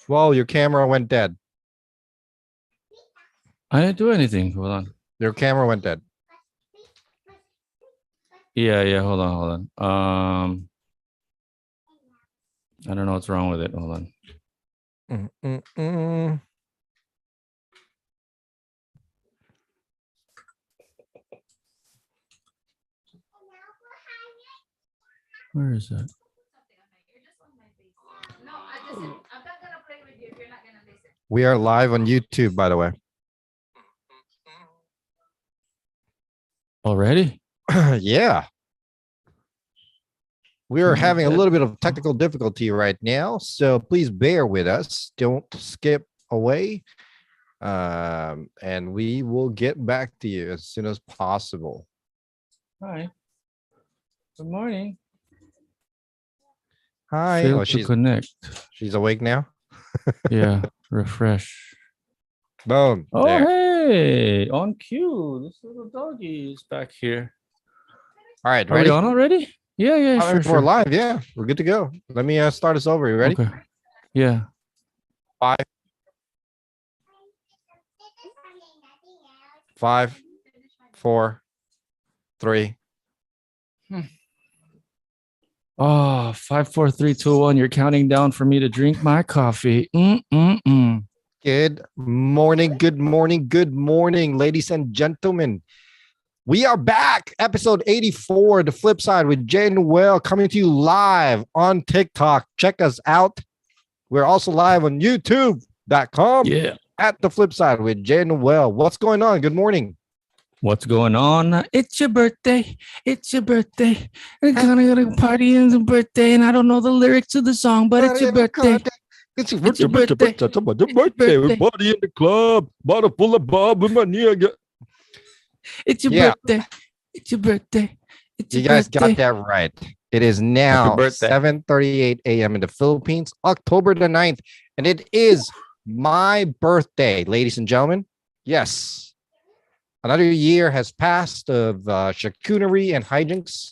Well, your camera went dead. I didn't do anything. Hold on. Your camera went dead. Yeah. Hold on. I don't know what's wrong with it. Hold on. Where is that? We are live on YouTube, by the way. Already? Yeah. We are having a little bit of technical difficulty right now, so please bear with us. Don't skip away. And we will get back to you as soon as possible. Hi. Good morning. Hi. Failed to connect. She's awake now. Yeah. Refresh. Boom. Oh, there. Hey. On cue. This little doggy is back here. All right. Ready? Are we on already? Yeah. Sure. We're live. Yeah. We're good to go. Let me start us over. You ready? Okay. Yeah. 5, 5, 4, 3. Oh, 5, 4, 3, 2, 1. You're counting down for me to drink my coffee. Good morning, ladies and gentlemen. We are back. Episode 84, the flip side with Jay and Noel, coming to you live on TikTok. Check us out. We're also live on YouTube.com. Yeah. At the flip side with Jay and Noel. What's going on? Good morning. What's going on? It's your birthday. We're gonna party on the birthday, and I don't know the lyrics to the song, but it's your birthday. It's your birthday. We're party in the club. Bottle full of Bob with my knee. It's your birthday. It's your birthday. You guys got that right. It is now 7:38 a.m. in the Philippines, October the 9th, and it is my birthday, ladies and gentlemen. Yes. Another year has passed of charcuterie and hijinks.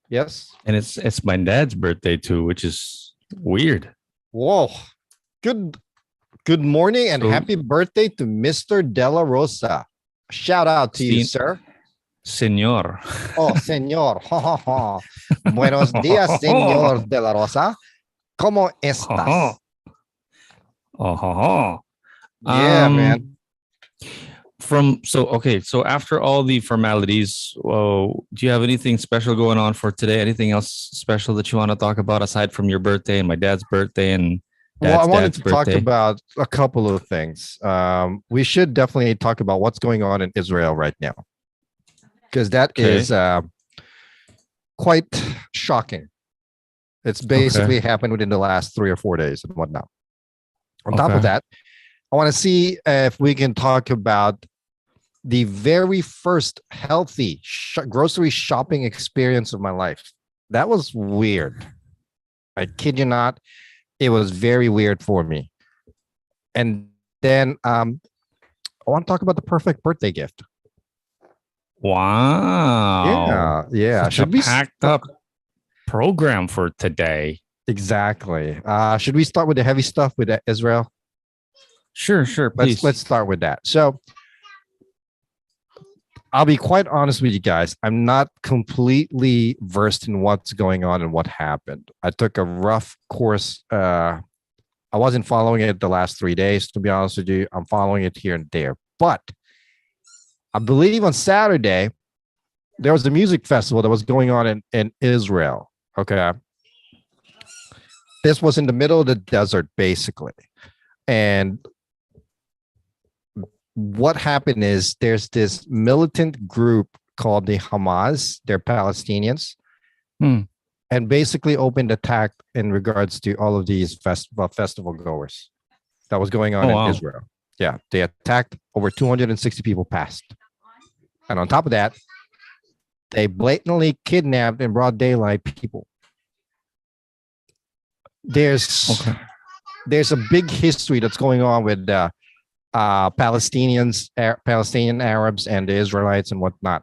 Yes. And it's my dad's birthday too, which is weird. Whoa. Good morning and happy birthday to Mr. Dela Rosa. Shout out to you, sir. Señor. Oh, señor. Buenos días, señor Dela Rosa. ¿Cómo estás? Yeah, man. So after all the formalities, do you have anything special going on for today? Anything else special that you want to talk about aside from your birthday and my dad's birthday and I wanted to talk about a couple of things. We should definitely talk about what's going on in Israel right now, because that is quite shocking. It's basically happened within the last 3 or 4 days and whatnot. On top of that, I want to see if we can talk about the very first healthy grocery shopping experience of my life. That was weird. I kid you not. It was very weird for me. And then I want to talk about the perfect birthday gift. Wow. Yeah. Should we packed up program for today? Exactly. Should we start with the heavy stuff with Israel? Sure. Please. Let's start with that. So I'll be quite honest with you guys. I'm not completely versed in what's going on and what happened. I took a rough course. I wasn't following it the last 3 days, to be honest with you. I'm following it here and there. But I believe on Saturday, there was a music festival that was going on in Israel. Okay. This was in the middle of the desert, basically. And what happened is there's this militant group called the Hamas. They're Palestinians, and basically opened attack in regards to all of these festival goers that was going on in Israel. Yeah, they attacked. Over 260 people passed, and on top of that, they blatantly kidnapped in broad daylight people. There's a big history that's going on with Palestinian Arabs and the Israelites and whatnot.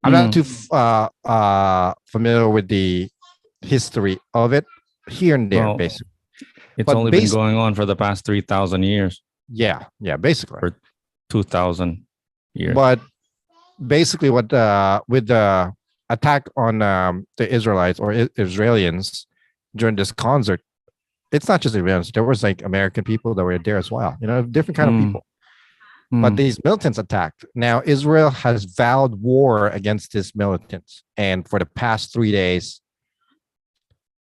I'm not too familiar with the history of it, here and there, Well, basically. it's But only been going on for the past 3,000 years. Yeah, basically. For 2,000 years. But basically, what with the attack on the Israelites or Israelis during this concert, it's not just Israelis. There was like American people that were there as well. Different kind of people. But these militants attacked. Now Israel has vowed war against these militants, and for the past 3 days,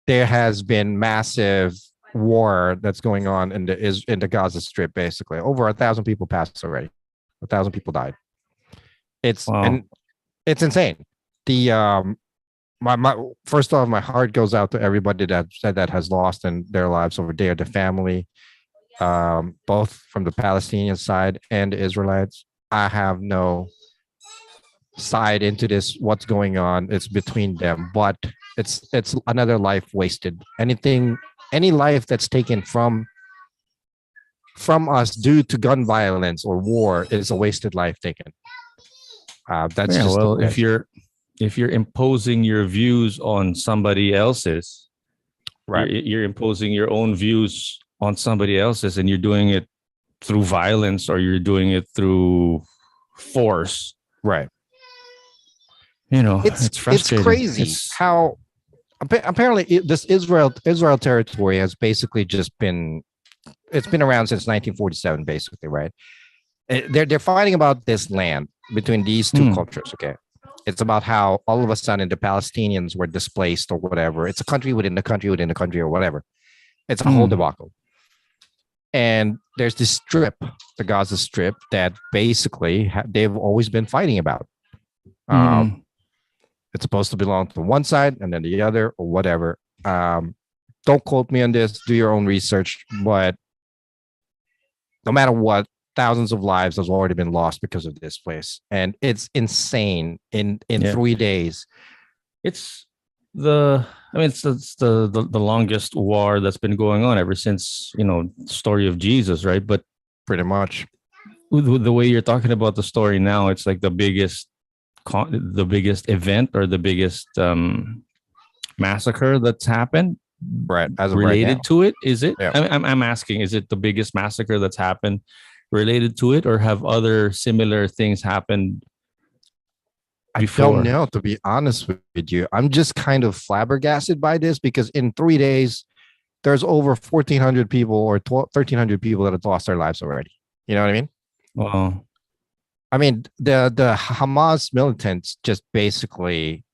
there has been massive war that's going on in the Gaza Strip. Basically, over 1,000 people passed already. 1,000 people died. It's insane. The my first off, my heart goes out to everybody that has lost in their lives over there, the family, both from the Palestinian side and the Israelites. I have no side into this. What's going on? It's between them, but it's another life wasted. Any life that's taken from us due to gun violence or war is a wasted life taken. That's just if you're imposing your views on somebody else's, right? You're imposing your own views on somebody else's, and you're doing it through violence or you're doing it through force, right? It's frustrating. It's crazy how apparently this Israel territory has basically just been around since 1947, basically, right? They're fighting about this land between these two cultures. Okay, it's about how all of a sudden the Palestinians were displaced or whatever. It's a country within the country within the country or whatever. It's a whole debacle. And there's this strip, the Gaza Strip, that basically they've always been fighting about. It's supposed to belong to one side and then the other or whatever. Don't quote me on this. Do your own research. But no matter what, thousands of lives has already been lost because of this place. And it's insane in 3 days. It's the longest war that's been going on ever since, story of Jesus, right? But pretty much with the way you're talking about the story now, it's like the biggest event or the biggest massacre that's happened, right? As of related right now. To it, is it? Yeah. I'm asking, is it the biggest massacre that's happened related to it, or have other similar things happened before? I don't know, to be honest with you. I'm just kind of flabbergasted by this because in 3 days, there's over 1,400 people or 1,300 people that have lost their lives already. You know what I mean? Wow. I mean, the Hamas militants just basically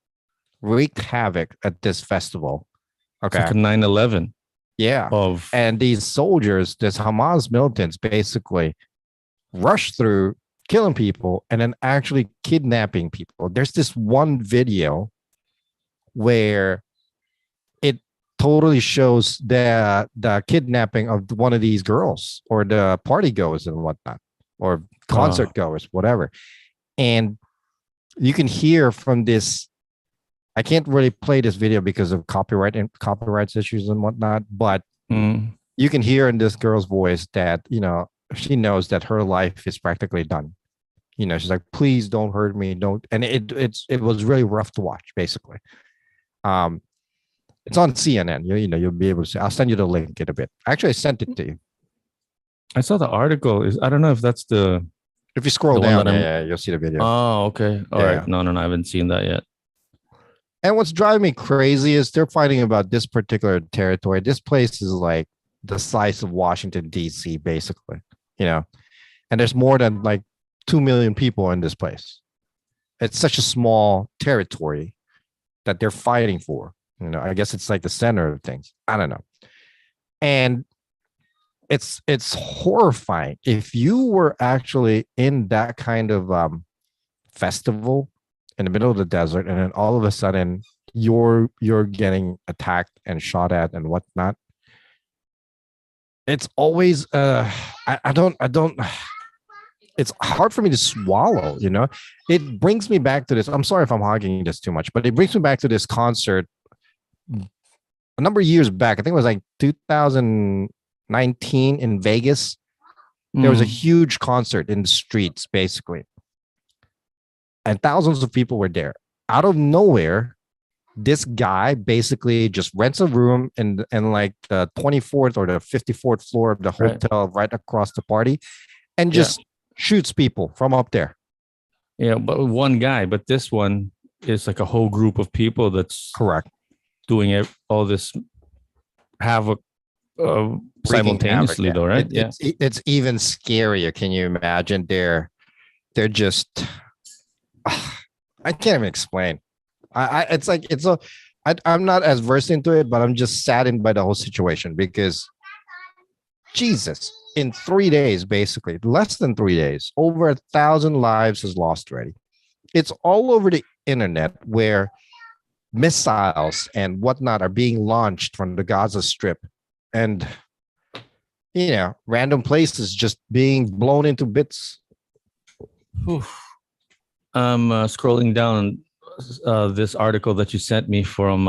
wreaked havoc at this festival. Okay. It's like a 9/11. Yeah. And these soldiers, this Hamas militants basically rushed through killing people and then actually kidnapping people. There's this one video where it totally shows the kidnapping of one of these girls or the party goers and whatnot, or concert goers, whatever. And you can hear from this. I can't really play this video because of copyrights issues and whatnot, but you can hear in this girl's voice that, she knows that her life is practically done. She's like, please don't hurt me. Don't. And it was really rough to watch, basically. It's on CNN. You'll be able to see. I'll send you the link in a bit. Actually, I sent it to you. I saw the article. I don't know if that's the. If you scroll down, you'll see the video. Oh, okay. All right. No, I haven't seen that yet. And what's driving me crazy is they're fighting about this particular territory. This place is like the size of Washington, D.C., basically, and there's more than like 2 million people in this place. It's such a small territory that they're fighting for. I guess it's like the center of things. I don't know. And it's horrifying. If you were actually in that kind of festival in the middle of the desert, and then all of a sudden you're getting attacked and shot at and whatnot, it's always I don't it's hard for me to swallow. It brings me back to this. I'm sorry if I'm hogging this too much, but it brings me back to this concert a number of years back. I think it was like 2019 in Vegas. There was a huge concert in the streets, basically. And thousands of people were there. Out of nowhere, this guy basically just rents a room in like the 24th or the 54th floor of the hotel right across the party and just shoots people from up there. Yeah, but one guy, but this one is like a whole group of people that's correct doing all this havoc simultaneously, though, right? It's even scarier. Can you imagine? They're just I can't even explain. I'm not as versed into it, but I'm just saddened by the whole situation because Jesus, in 3 days, basically less than 3 days, over 1,000 lives is lost already. It's all over the internet where missiles and whatnot are being launched from the Gaza Strip, and random places just being blown into bits. I'm scrolling down this article that you sent me from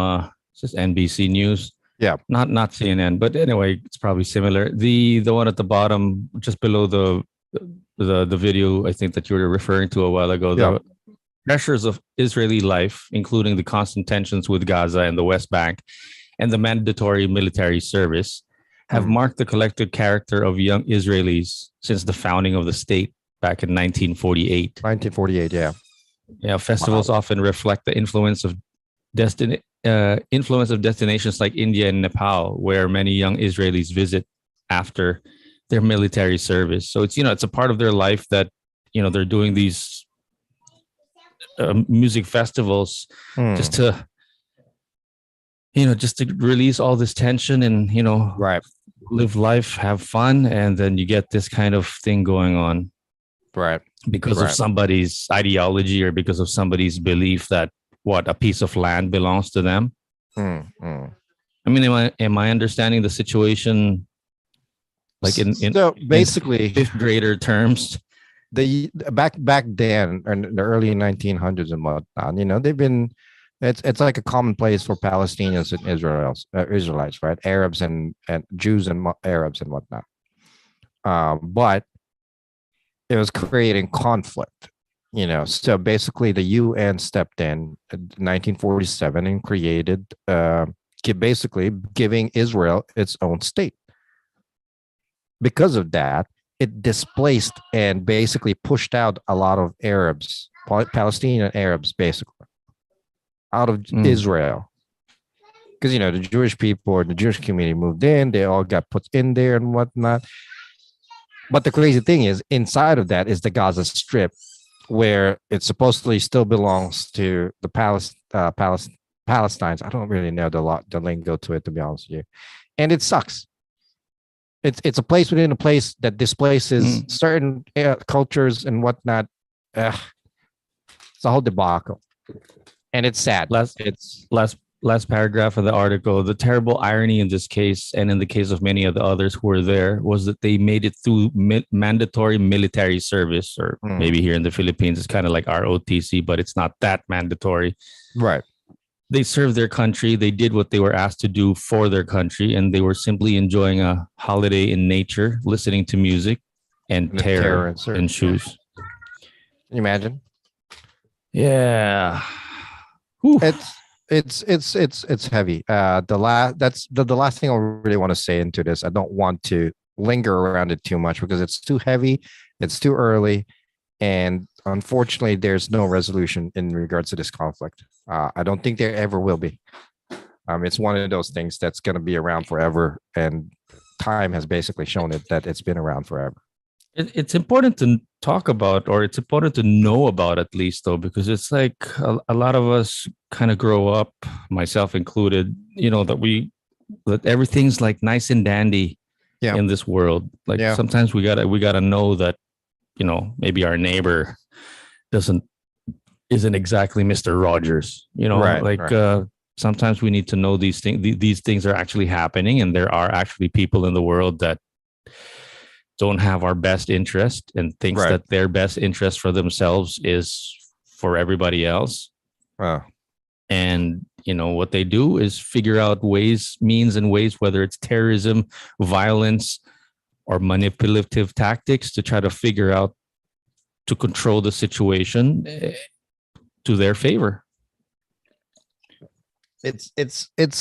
just NBC News. Yeah, not CNN, but anyway, it's probably similar. The one at the bottom, just below the video, I think that you were referring to a while ago. The pressures of Israeli life, including the constant tensions with Gaza and the West Bank, and the mandatory military service, have marked the collective character of young Israelis since the founding of the state back in 1948. 1948, yeah. Yeah, festivals often reflect the influence of destinations like India and Nepal, where many young Israelis visit after their military service. So it's it's a part of their life that they're doing these music festivals just to release all this tension and live life, have fun, and then you get this kind of thing going on, right? Because of somebody's ideology or because of somebody's belief that a piece of land belongs to them. I mean, am I understanding the situation like in basically fifth grader terms? The back then in the early 1900s and whatnot, they've been it's like a commonplace for Palestinians and Israelites, right? Arabs and Jews and Arabs and whatnot. But it was creating conflict. So basically the UN stepped in 1947 and created, basically giving Israel its own state. Because of that, it displaced and basically pushed out a lot of Arabs, Palestinian Arabs, basically, out of Israel. Because, the Jewish people or the Jewish community moved in, they all got put in there and whatnot. But the crazy thing is, inside of that is the Gaza Strip, where it supposedly still belongs to the Palestinians. I don't really know the lingo to it, to be honest with you. And it sucks. It's a place within a place that displaces certain cultures and whatnot. It's a whole debacle. And it's sad. Last paragraph of the article. The terrible irony in this case, and in the case of many of the others who were there, was that they made it through mandatory military service, or maybe here in the Philippines, it's kind of like ROTC, but it's not that mandatory. Right. They served their country. They did what they were asked to do for their country, and they were simply enjoying a holiday in nature, listening to music and terror and shoes. Can you imagine? Yeah. Whew. It's heavy. The last thing I really want to say into this. I don't want to linger around it too much because it's too heavy, it's too early, and unfortunately, there's no resolution in regards to this conflict. I don't think there ever will be. It's one of those things that's going to be around forever, and time has basically shown it that it's been around forever. It's important to talk about, or it's important to know about at least, though, because it's like a lot of us kind of grow up, myself included, that everything's like nice and dandy in this world. Like sometimes we gotta know that, maybe our neighbor isn't exactly Mr. Rogers, sometimes we need to know these things. These things are actually happening, and there are actually people in the world that don't have our best interest and thinks that their best interest for themselves is for everybody else. And, what they do is figure out means and ways, whether it's terrorism, violence, or manipulative tactics, to try to figure out to control the situation to their favor. it's it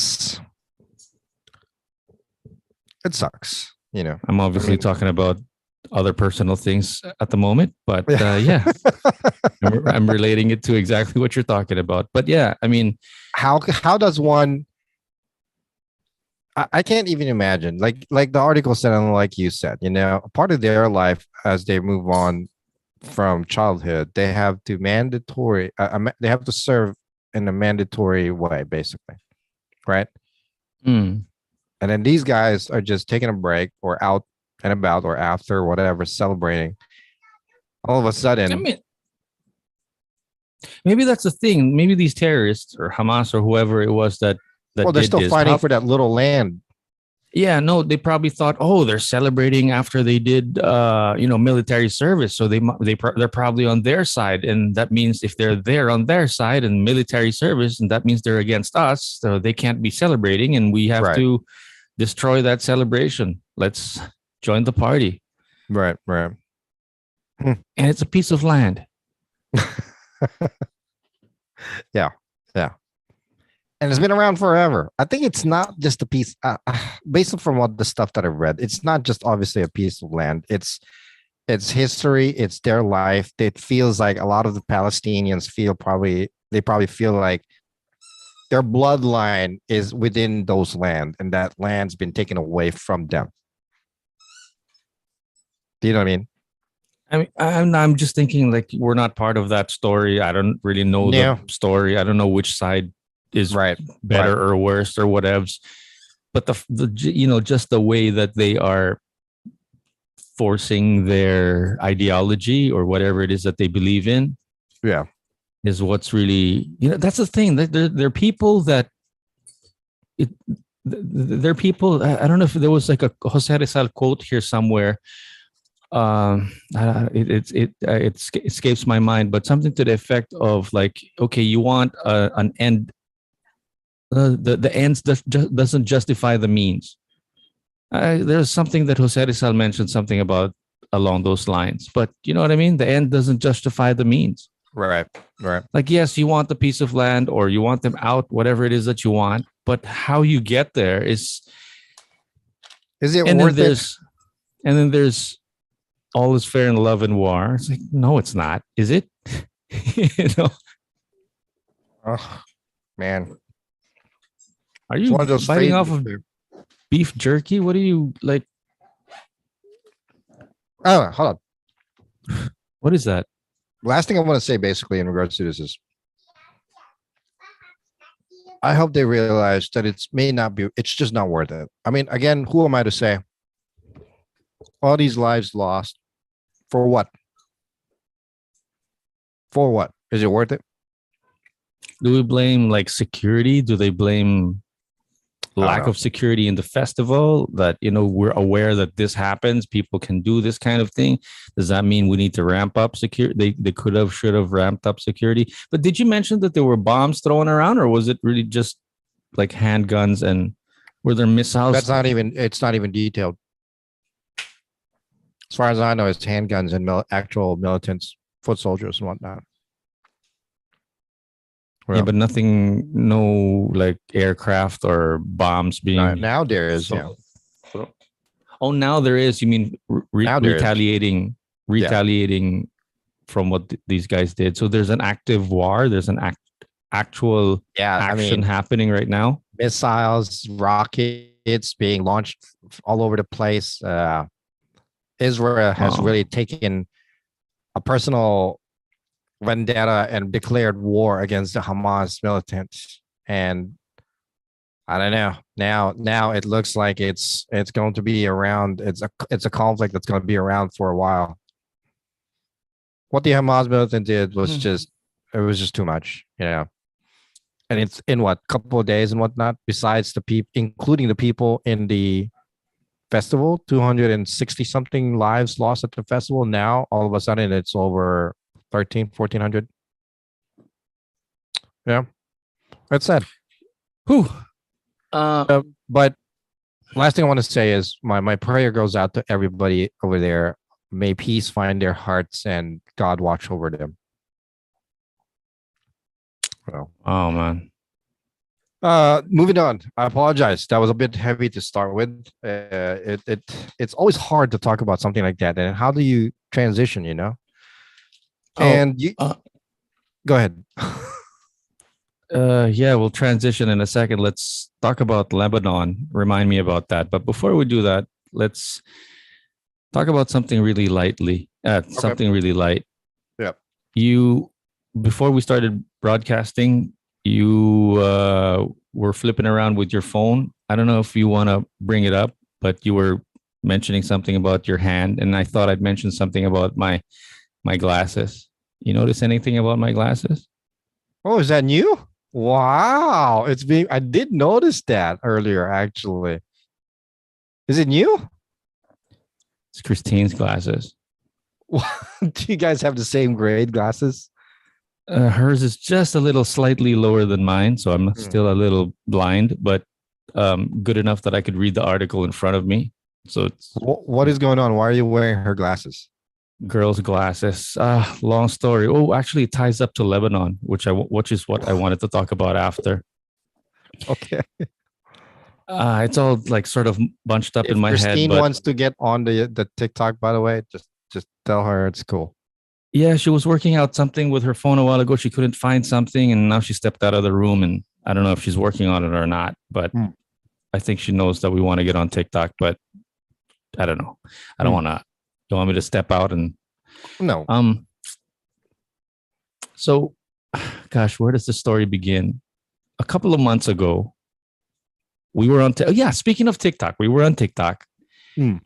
sucks, you know. I'm obviously talking about other personal things at the moment, but yeah, I'm relating it to exactly what you're talking about. But yeah, I mean, how does one? I can't even imagine. Like the article said, and like you said, you know, a part of their life as they move on from childhood, they have to they have to serve in a mandatory way, basically, right? mm, And then these guys are just taking a break or out and about or after whatever, celebrating. All of a I sudden, mean, maybe that's the thing. Maybe these terrorists or Hamas or whoever it was that well, they're did still this. fighting for that little land. Yeah, no, they probably thought, oh, they're celebrating after they did, military service. So they're probably on their side, and that means if they're there on their side and military service, and that means they're against us, so they can't be celebrating, and we have to destroy that celebration. Let's join the party. Right. And it's a piece of land. Yeah. And it's been around forever. I think it's not just a piece, based from what the stuff that I've read, it's not just obviously a piece of land. It's history. It's their life. It feels like a lot of the Palestinians probably feel like their bloodline is within those land, and that land's been taken away from them. Do you know what I mean? I mean, I'm just thinking like we're not part of that story. I don't really know the story. I don't know which side is better or worse or whatevs. But the just the way that they are forcing their ideology or whatever it is that they believe in, is what's really, that's the thing. They're people that they're people. I don't know if there was like a Jose Rizal quote here somewhere. It escapes my mind, but something to the effect of like, okay, you want an end. The ends doesn't justify the means. There's something that Jose Rizal mentioned something about along those lines, but you know what I mean? The end doesn't justify the means. Right. Like, yes, you want the piece of land or you want them out, whatever it is that you want, but how you get there is it worth it? And then there's all is fair in love and war. It's like, no, it's not. Is it? Oh, man. Are you biting off of beef jerky? What are you like? Oh, hold on. What is that? Last thing I want to say basically in regards to this is I hope they realize that it's just not worth it. I mean, again, who am I to say? All these lives lost for what? For what? Is it worth it? Do we blame like security? Do they blame lack of security in the festival, that we're aware that this happens, people can do this kind of thing? Does that mean we need to ramp up security? They should have ramped up security. But did you mention that there were bombs thrown around, or was it really just like handguns, and were there missiles? It's not even detailed. As far as I know, it's handguns and actual militants, foot soldiers and whatnot. Yeah, but nothing, no like aircraft or bombs being. Now there is. Oh, now there is. You mean retaliating from what these guys did? So there's an active war. There's an actual action happening right now. Missiles, rockets being launched all over the place. Israel has really taken a personal vendetta and declared war against the Hamas militants, and I don't know. Now it looks like it's going to be around. It's a conflict that's going to be around for a while. What the Hamas militant did was just too much, and it's in what couple of days and whatnot. Besides the people, including the people in the festival, 260 something lives lost at the festival. Now all of a sudden it's over 1,400. Yeah, that's sad. Whew. But last thing I want to say is my prayer goes out to everybody over there. May peace find their hearts and God watch over them. Well, oh man, Moving on. I apologize. That was a bit heavy to start with. It's always hard to talk about something like that. And how do you transition? Oh, And you go ahead. yeah, we'll transition in a second. Let's talk about Lebanon. Remind me about that. But before we do that, let's talk about something really lightly. Something really light. Yeah. You, before we started broadcasting, you were flipping around with your phone. I don't know if you want to bring it up, but you were mentioning something about your hand, and I thought I'd mention something about my glasses. You notice anything about my glasses? Oh, is that new? Wow. I did notice that earlier, actually. Is it new? It's Christine's glasses. Do you guys have the same grade glasses? Hers is just a little slightly lower than mine, so I'm still a little blind, but good enough that I could read the article in front of me. So it's what is going on? Why are you wearing her glasses? Girls' glasses. Long story. Oh, actually, it ties up to Lebanon, which is what I wanted to talk about after. Okay. It's all like sort of bunched up in my head. Christine wants to get on the TikTok, by the way, just tell her it's cool. Yeah, she was working out something with her phone a while ago. She couldn't find something, and now she stepped out of the room. And I don't know if she's working on it or not, but I think she knows that we want to get on TikTok. But I don't know. I don't want to. You want me to step out and no? So, gosh, where does the story begin? A couple of months ago, we were on. Speaking of TikTok, we were on TikTok, and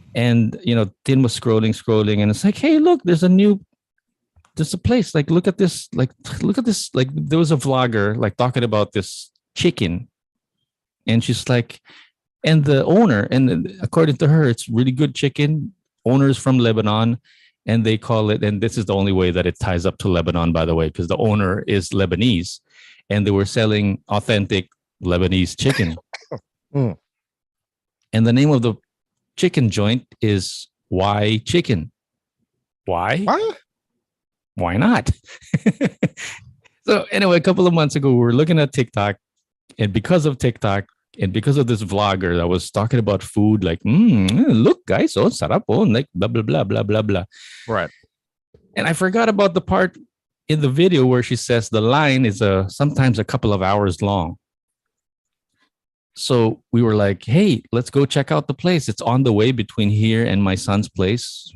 Tin was scrolling, and it's like, hey, look, there's a place. Like, look at this. Like, there was a vlogger like talking about this chicken, and she's like, and the owner, and according to her, it's really good chicken. Owners from Lebanon, and they call it, and this is the only way that it ties up to Lebanon, by the way, because the owner is Lebanese, and they were selling authentic Lebanese chicken. And the name of the chicken joint is Why Chicken. Why? Why not? So anyway, a couple of months ago, we were looking at TikTok, and because of TikTok, and because of this vlogger that was talking about food, like, look, guys, oh, sarap, oh, like, blah, blah, blah, blah, blah, blah. Right. And I forgot about the part in the video where she says the line is sometimes a couple of hours long. So we were like, hey, let's go check out the place. It's on the way between here and my son's place,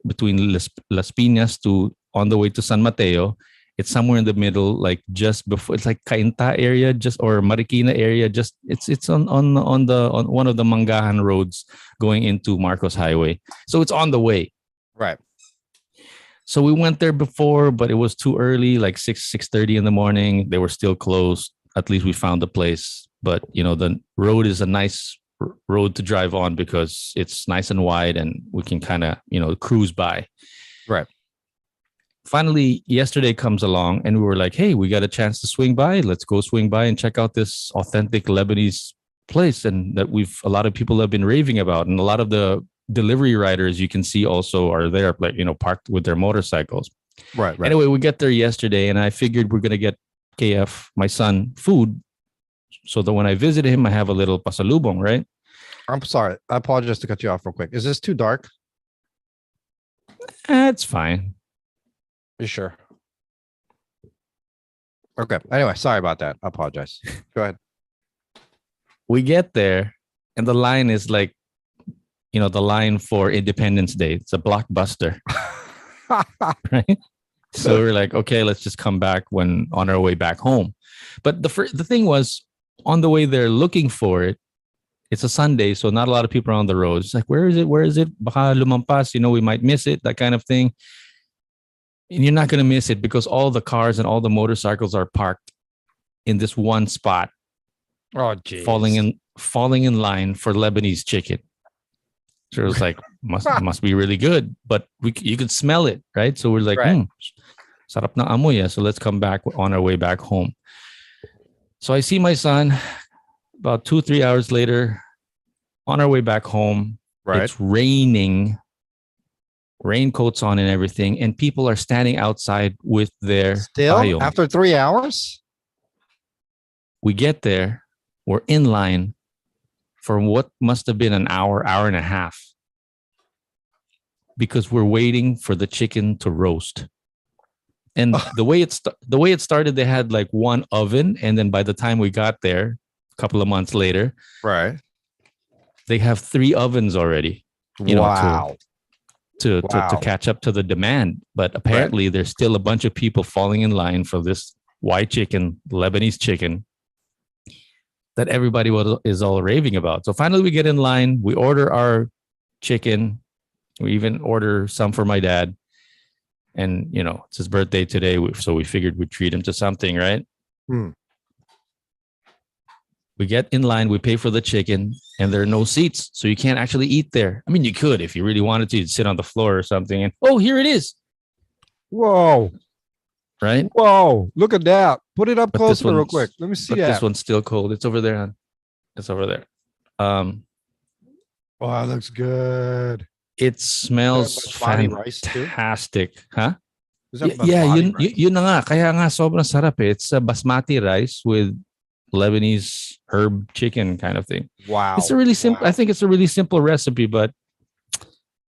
between Las Piñas to on the way to San Mateo. It's somewhere in the middle, like just before. It's like Cainta area, or Marikina area. Just it's on one of the Mangahan roads going into Marcos Highway. So it's on the way. Right. So we went there before, but it was too early, like 6:30 in the morning. They were still closed. At least we found the place. But the road is a nice road to drive on because it's nice and wide, and we can kind of cruise by. Right. Finally, yesterday comes along, and we were like, hey, we got a chance to swing by. Let's go swing by and check out this authentic Lebanese place, and that a lot of people have been raving about. And a lot of the delivery riders you can see also are there, like, parked with their motorcycles. Right. Anyway, we get there yesterday, and I figured we're going to get KF, my son, food, so that when I visit him, I have a little pasalubong, right? I'm sorry. I apologize to cut you off real quick. Is this too dark? It's fine. You sure? Okay. Anyway, sorry about that. I apologize. Go ahead. We get there, and the line is like, the line for Independence Day. It's a blockbuster, right? So we're like, okay, let's just come back on our way back home. But the thing was, on the way there looking for it, it's a Sunday, so not a lot of people are on the roads. It's like, where is it? Where is it? Baka lumampas, we might miss it, that kind of thing. And you're not going to miss it because all the cars and all the motorcycles are parked in this one spot. Oh, geez. Falling in line for Lebanese chicken. So it was like, must be really good, but you could smell it, right? So we're like, sarap na amoy. So let's come back on our way back home. So I see my son about 2-3 hours later on our way back home. Right. It's raining, raincoats on and everything, and people are standing outside with their still payong. After 3 hours. We get there, We're in line for what must have been an hour, hour and a half, because we're waiting for the chicken to roast. And the way it started, they had like one oven, and then by the time we got there, a couple of months later, right, they have 3 ovens already. Wow. To catch up to the demand. But apparently, there's still a bunch of people falling in line for this white chicken, Lebanese chicken, that everybody is all raving about. So finally, we get in line. We order our chicken. We even order some for my dad. And, it's his birthday today. So we figured we'd treat him to something, right? We get in line, we pay for the chicken, and there are no seats. So you can't actually eat there. I mean, you could if you really wanted to. You'd sit on the floor or something. And, here it is. Whoa. Right? Whoa. Look at that. Put it up closer real quick. Let me see that. This one's still cold. It's over there, hon. It's over there. Wow, it looks good. It smells fantastic. Huh? Yun na nga. Kaya nga sobrang sarap eh. It's a basmati rice with Lebanese herb chicken kind of thing. Wow. It's a really simple. I think it's a really simple recipe, but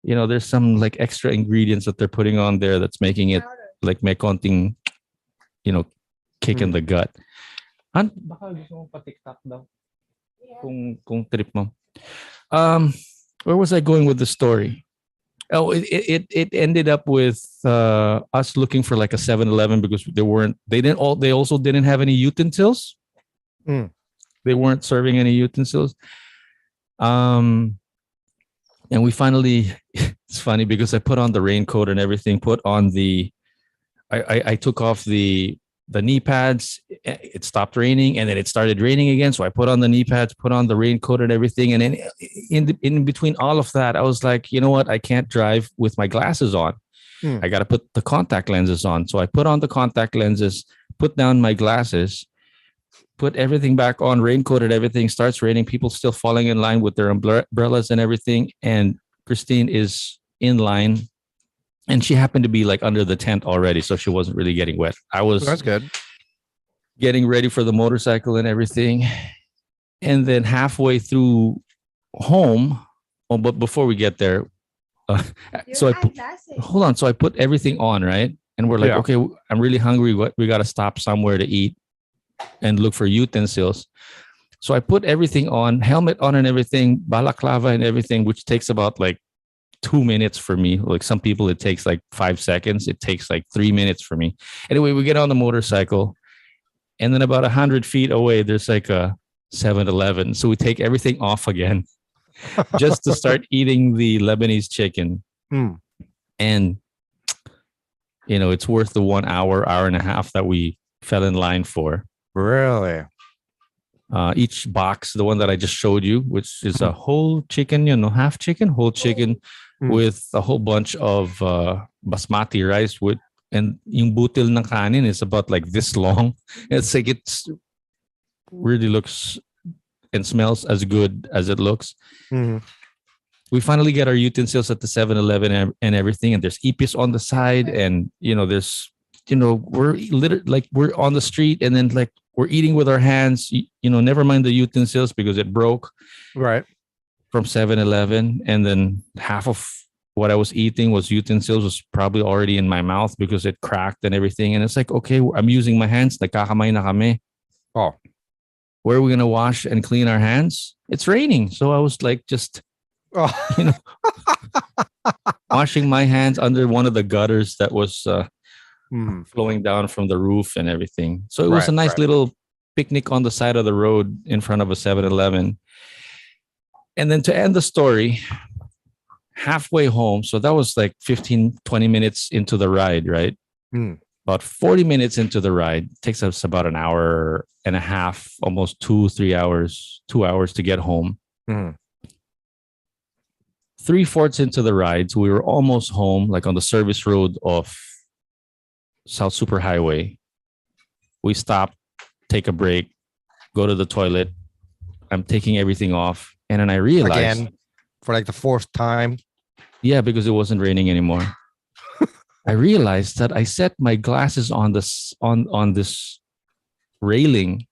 there's some like extra ingredients that they're putting on there that's making it like may konting, kick in the gut. Baka gusto mong pa-TikTok daw. Kung trip mo. Where was I going with the story? Oh, it ended up with us looking for like a 7-Eleven because they also didn't have any utensils. They weren't serving any utensils. And we finally, it's funny because I put on the raincoat and everything, I took off the knee pads. It stopped raining and then it started raining again. So I put on the knee pads, put on the raincoat and everything. And then in between all of that, I was like, you know what? I can't drive with my glasses on. I got to put the contact lenses on. So I put on the contact lenses, put down my glasses, put everything back on, raincoat and everything. Starts raining. People still falling in line with their umbrellas and everything. And Christine is in line. And she happened to be like under the tent already, so she wasn't really getting wet. I was That's good. Getting ready for the motorcycle and everything. And then halfway through home, but before we get there, hold on. So I put everything on, right? And we're like, okay, I'm really hungry. We got to stop somewhere to eat and look for utensils. So I put everything on, helmet on and everything, balaclava and everything, which takes about like 2 minutes for me. Like some people, it takes like 5 seconds. It takes like 3 minutes for me. Anyway, we get on the motorcycle and then about 100 feet away, there's like a 7-Eleven. So we take everything off again just to start eating the Lebanese chicken. And, it's worth the 1 hour, hour and a half that we fell in line for. Really? Each box, the one that I just showed you, which is a whole chicken, half chicken, whole chicken with a whole bunch of basmati rice and yung butil ng kanin is about like this long. It's like it's really looks and smells as good as it looks. We finally get our utensils at the 7-Eleven and everything, and there's ipis on the side, and there's we're literally like we're on the street, and then like we're eating with our hands, never mind the utensils because it broke right from 7-Eleven. And then half of what I was eating was probably already in my mouth because it cracked and everything. And it's like, okay, I'm using my hands. Nagkakamay na kami. Oh, where are we going to wash and clean our hands? It's raining. So I was like, just, washing my hands under one of the gutters that was flowing down from the roof and everything. So it was a nice little picnic on the side of the road in front of a 7-Eleven. And then to end the story, halfway home, so that was like 15, 20 minutes into the ride, right? About 40 minutes into the ride, takes us about an hour and a half, almost 2 hours to get home. 3/4 into the ride, so we were almost home, like on the service road of South Superhighway. We stop, take a break, go to the toilet. I'm taking everything off. And then I realized again for like the 4th time. Yeah, because it wasn't raining anymore. I realized that I set my glasses on this railing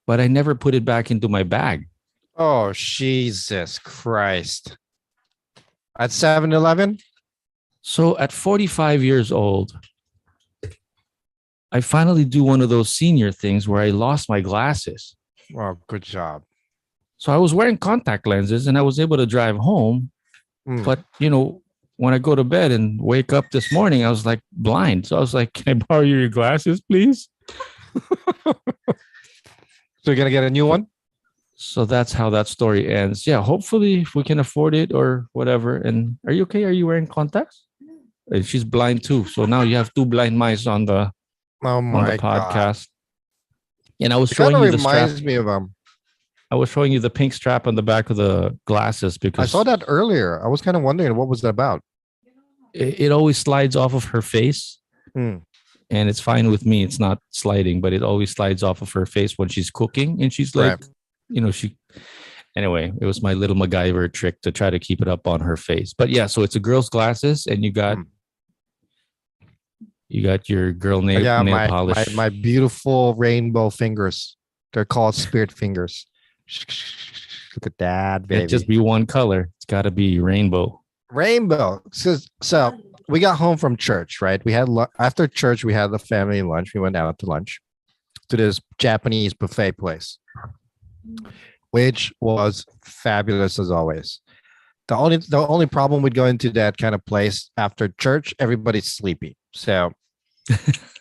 but I never put it back into my bag. Oh, Jesus Christ. At 7-Eleven? So at 45 years old, I finally do one of those senior things where I lost my glasses. Oh, good job. So I was wearing contact lenses and I was able to drive home. But, when I go to bed and wake up this morning, I was like blind. So I was like, can I borrow your glasses, please? So you're going to get a new one? So that's how that story ends. Yeah, hopefully if we can afford it or whatever. And are you okay? Are you wearing contacts? She's blind too. So now you have two blind mice on the podcast. God. And I was showing you the strap. Reminds me of I was showing you the pink strap on the back of the glasses because I saw that earlier. I was kind of wondering what was that about. It always slides off of her face. And it's fine with me. It's not sliding, but it always slides off of her face when she's cooking. And she's like, anyway, it was my little MacGyver trick to try to keep it up on her face. But yeah, so it's a girl's glasses and you got your girl nail polish. My beautiful rainbow fingers. They're called spirit fingers. Look at that, baby. Can't just be one color. It's got to be rainbow. Rainbow. So we got home from church, right? We had after church, we had the family lunch. We went out to lunch to this Japanese buffet place, which was fabulous as always. The only problem with going to that kind of place after church, everybody's sleepy. So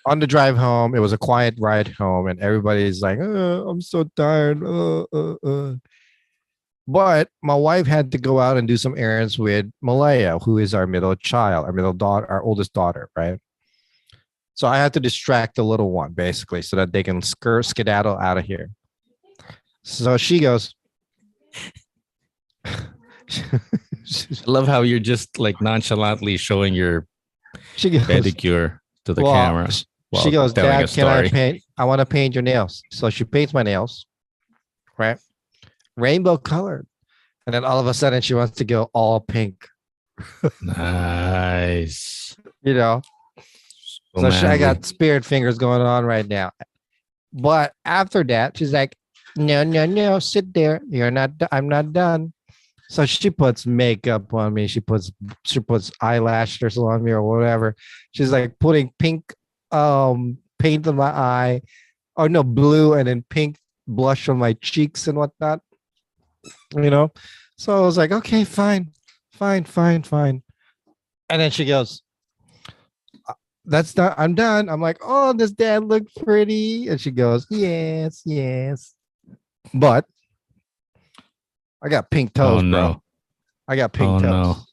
on the drive home, it was a quiet ride home, and everybody's like, I'm so tired. But my wife had to go out and do some errands with Malaya, who is our middle child, our oldest daughter, right? So I had to distract the little one, basically, so that they can skedaddle out of here. So she goes. I love how you're just like nonchalantly showing your pedicure to the camera. She goes, Dad, can I paint? I want to paint your nails. So she paints my nails, right? Rainbow colored. And then all of a sudden she wants to go all pink. Nice. So I got spirit fingers going on right now. But after that, she's like, no, sit there. I'm not done. So she puts makeup on me. She puts eyelashes on me or whatever. She's like putting pink paint on my eye, or no, blue and then pink blush on my cheeks and whatnot. So I was like, okay, fine. And then she goes, that's not, I'm done. I'm like, oh, does Dad look pretty? And she goes, yes. But I got pink toes, bro. I got pink toes.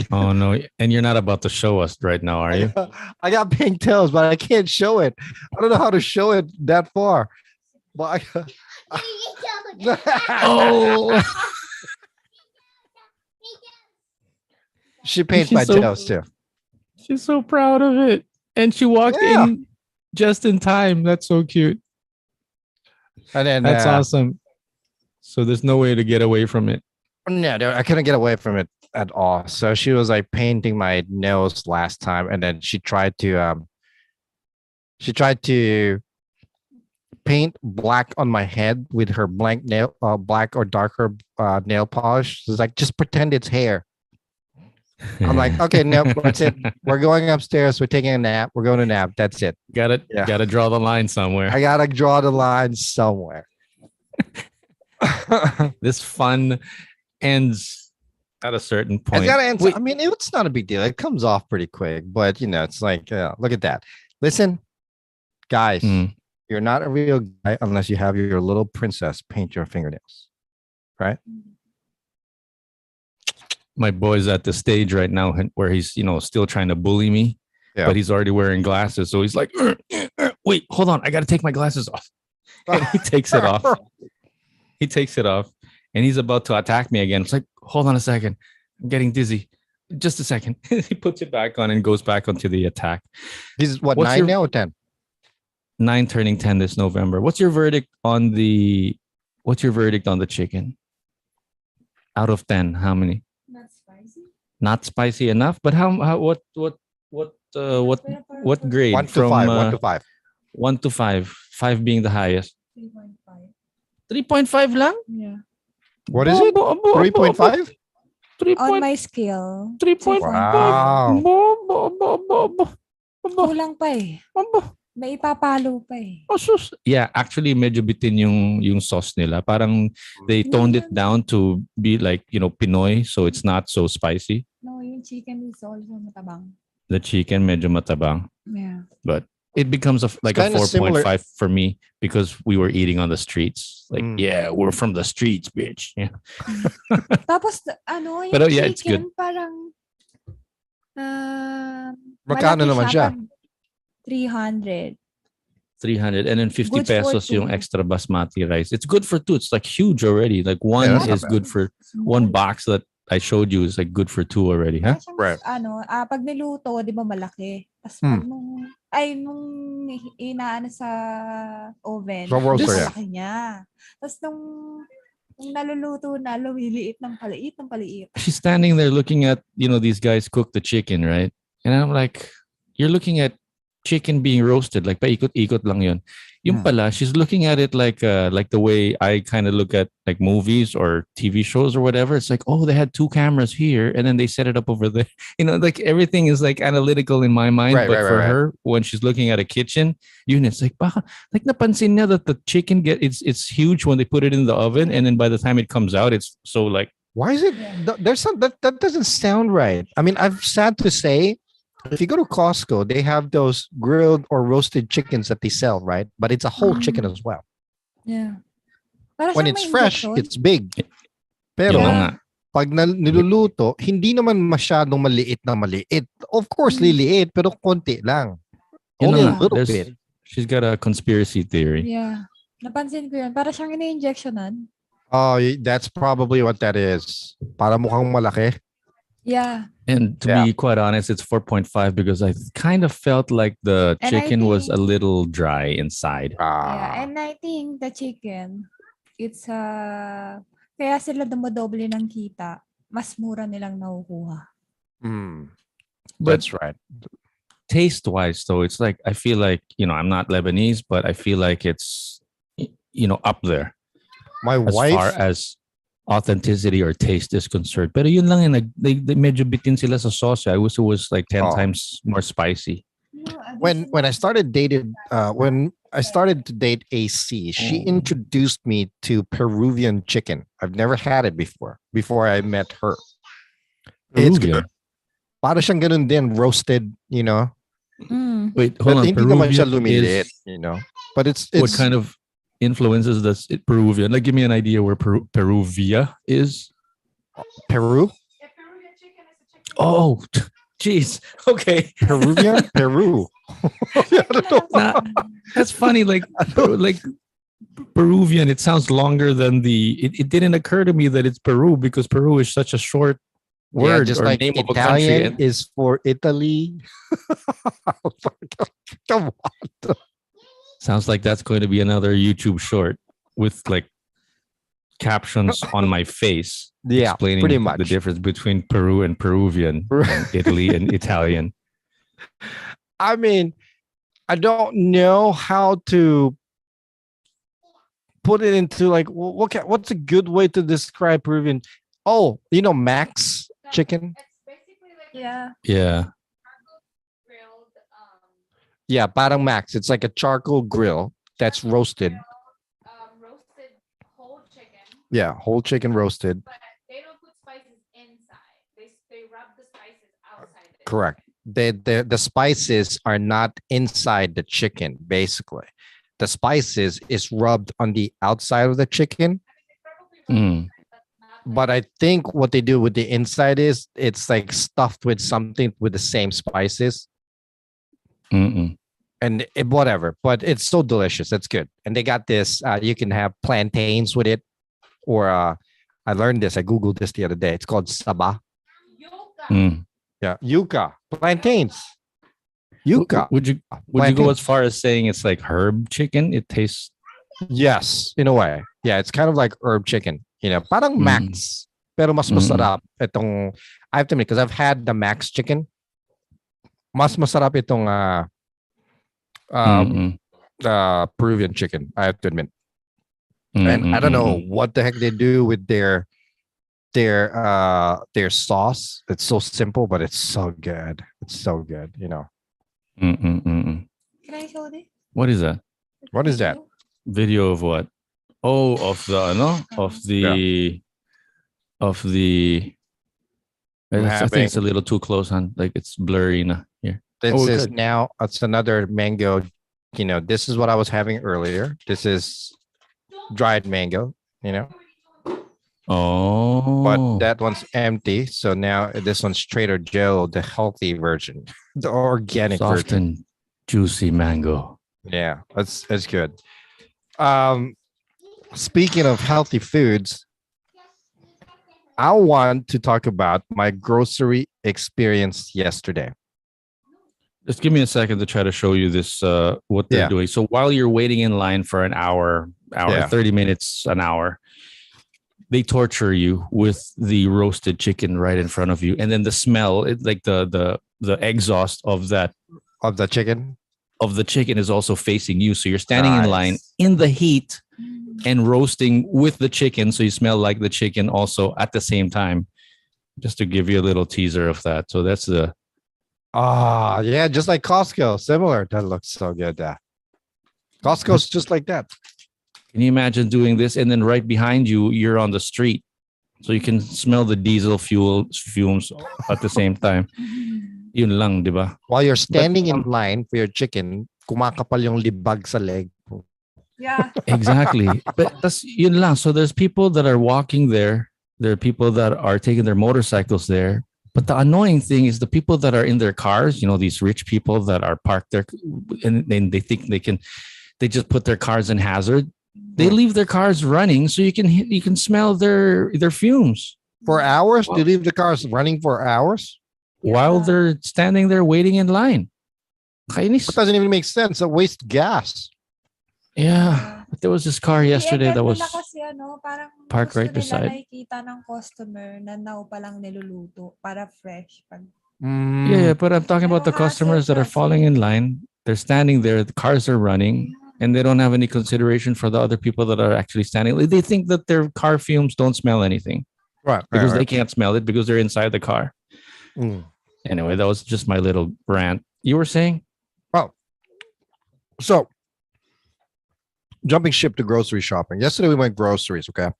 Oh no! And you're not about to show us right now, are you? I got pink toes, but I can't show it. I don't know how to show it that far. But she paints my toes too. She's so proud of it, and she walked in just in time. That's so cute. And then that's awesome. So there's no way to get away from it. No, I couldn't get away from it at all. So she was like painting my nails last time, and then she tried to paint black on my head with her black or darker nail polish. She's like, just pretend it's hair. I'm like, okay, no, that's it. We're going upstairs. We're taking a nap. We're going to nap. That's it. Gotta draw the line somewhere. I gotta draw the line somewhere. This fun ends at a certain point. It's gotta end. I mean, it's not a big deal. It comes off pretty quick, but it's like, look at that. Listen, guys, you're not a real guy unless you have your little princess paint your fingernails, right? My boy's at the stage right now where he's, still trying to bully me, but he's already wearing glasses. So he's like, wait, hold on. I got to take my glasses off. And he takes it off. He takes it off and he's about to attack me again. It's like, hold on a second. I'm getting dizzy. Just a second. He puts it back on and goes back onto the attack. He's 9 now or 10? 9 turning 10 this November. What's your verdict on the chicken? Out of 10, how many? Not spicy enough, but what grade? 1 to 5. 1 to 5. 1 to 5. 5 being the highest. 3.5 lang? Yeah. What is it? 3.5? 3. On my scale. 3.5. Wow. Kulang pa eh. May ipapalo pa eh. Yeah, actually medyo bitin yung sauce nila. Parang they toned it down to be like, Pinoy, so it's not so spicy. No, yung chicken is also matabang. The chicken medyo matabang. Yeah. But it becomes like a 4.5 for me because we were eating on the streets. Like, yeah, we're from the streets, bitch. Yeah. Tapos, yung Pero, chicken, it's good. parang, Magkano naman siya? 300. 300 and then 50 Good pesos yung extra basmati rice. It's good for 2. It's like huge already. Like one is good for one box that I showed you is like good for 2 already, huh? Right. Pag niluto, di ba malaki? Tapos nung inaano sa oven, malaki niya. Tapos nung naluluto na, lumiliit ng paliit. She's standing there looking at, these guys cook the chicken, right? And I'm like, you're looking at chicken being roasted, like paikot-ikot lang yun. Yung pala, she's looking at it like the way I kind of look at like movies or TV shows or whatever. It's like, oh, they had 2 cameras here and then they set it up over there. Like everything is like analytical in my mind. But for her, when she's looking at a kitchen, it's like, baka, like napansin niya that the chicken it's huge when they put it in the oven, and then by the time it comes out, it's so like. Why is it? There's some that doesn't sound right. I mean, I've sad to say. If you go to Costco, they have those grilled or roasted chickens that they sell, right? But it's a whole chicken as well. Yeah. When it's fresh, it's big. Pero pag niluluto, hindi naman masyadong maliit na maliit. Of course, liliit, pero konti lang. Only a little bit. She's got a conspiracy theory. Yeah. Napansin ko yun. Para siyang ini-injectionan. Oh, that's probably what that is. Para mukhang malaki. Yeah. And to be quite honest, it's 4.5 because I kind of felt like the chicken was a little dry inside. Yeah, and I think the chicken, it's kaya sila dumodoble ng kita, mas mura nilang nakukuha. That's right. Taste-wise, though, it's like I feel like I'm not Lebanese, but I feel like it's up there. My wife, as far as authenticity or taste is concerned. Pero yun lang they medyo bitin sila sa sauce. I wish it was like 10 times more spicy. When I started to date AC, she introduced me to Peruvian chicken. I've never had it before I met her. It's good. Para siyang ganun din, roasted, Wait, hold but on. Hindi naman siya lumiliit, But it's what kind of influences this Peruvian? Like, give me an idea where Peruvia is. Peru? Yeah, Peruvian chicken is a chicken. Oh, jeez. Okay. Peru. That's funny. Like Peruvian, it sounds longer than it didn't occur to me that it's Peru because Peru is such a short word. Just or like name Italian of a country. is for Italy. Come on. Sounds like that's going to be another YouTube short with like captions on my face explaining pretty much the difference between Peru and Peruvian and Italy and Italian. I mean, I don't know how to put it into like what's a good way to describe Peruvian. Oh, Max chicken? It's basically like yeah. Yeah, parang Max. It's like a charcoal grill that's roasted. Roasted whole chicken. Yeah, whole chicken roasted. But they don't put spices inside. They rub the spices outside. Correct. The spices are not inside the chicken, basically. The spices is rubbed on the outside of the chicken. But I think what they do with the inside is it's like stuffed with something with the same spices. And whatever, but it's so delicious. That's good. And they got this. You can have plantains with it, or I learned this. I googled this the other day. It's called saba. Yeah, yuca plantains. Yuca. Would you go as far as saying it's like herb chicken? It tastes. Yes, in a way. Yeah, it's kind of like herb chicken. Parang Max, pero mas masarap itong. I have to admit because I've had the Max chicken. Mas masarap itong Peruvian chicken, I have to admit. And I don't know what the heck they do with their sauce. It's so simple, but it's so good. It's so good, you know. Can I show this? What is that? What is that? Video of what? Oh, of the no, of the I think it's a little too close, on like it's blurry now. Here. This is now. It's another mango. You know, this is what I was having earlier. This is dried mango. You know. Oh. But that one's empty. So now this one's Trader Joe, the healthy version, the organic soft version. And juicy mango. Yeah, that's good. Speaking of healthy foods, I want to talk about my grocery experience yesterday. Just give me a second to try to show you this, what they're doing. So while you're waiting in line for an hour, 30 minutes, an hour, they torture you with the roasted chicken right in front of you. And then the smell, like the exhaust of the chicken is also facing you. So you're standing in line in the heat and roasting with the chicken. So you smell like the chicken also at the same time, just to give you a little teaser of that. So that's the... yeah, just like Costco. Similar. That looks so good. Costco's just like that. Can you imagine doing this? And then right behind you, you're on the street. So you can smell the diesel fumes at the same time. Yun lang, di ba? While you're standing in line for your chicken, kumakapal yung libag sa leg. Yeah. Exactly. But that's yun lang. So there's people that are walking there. There are people that are taking their motorcycles there. But the annoying thing is the people that are in their cars, you know, these rich people that are parked there and they think they just put their cars in hazard. They leave their cars running so you can smell their fumes. For hours? Do you leave the cars running for hours? While they're standing there waiting in line. It doesn't even make sense. It wastes gas. Yeah. But there was this car yesterday that was kasi, parang parked right beside. Nakikita ng customer na now pa lang niluluto para fresh. Yeah, but I'm talking about the customers that are falling in line. They're standing there. The cars are running. And they don't have any consideration for the other people that are actually standing. They think that their car fumes don't smell anything. Right. Because they can't smell it because they're inside the car. Anyway, that was just my little rant. You were saying? Oh. So, jumping ship to grocery shopping. Yesterday we went groceries, okay?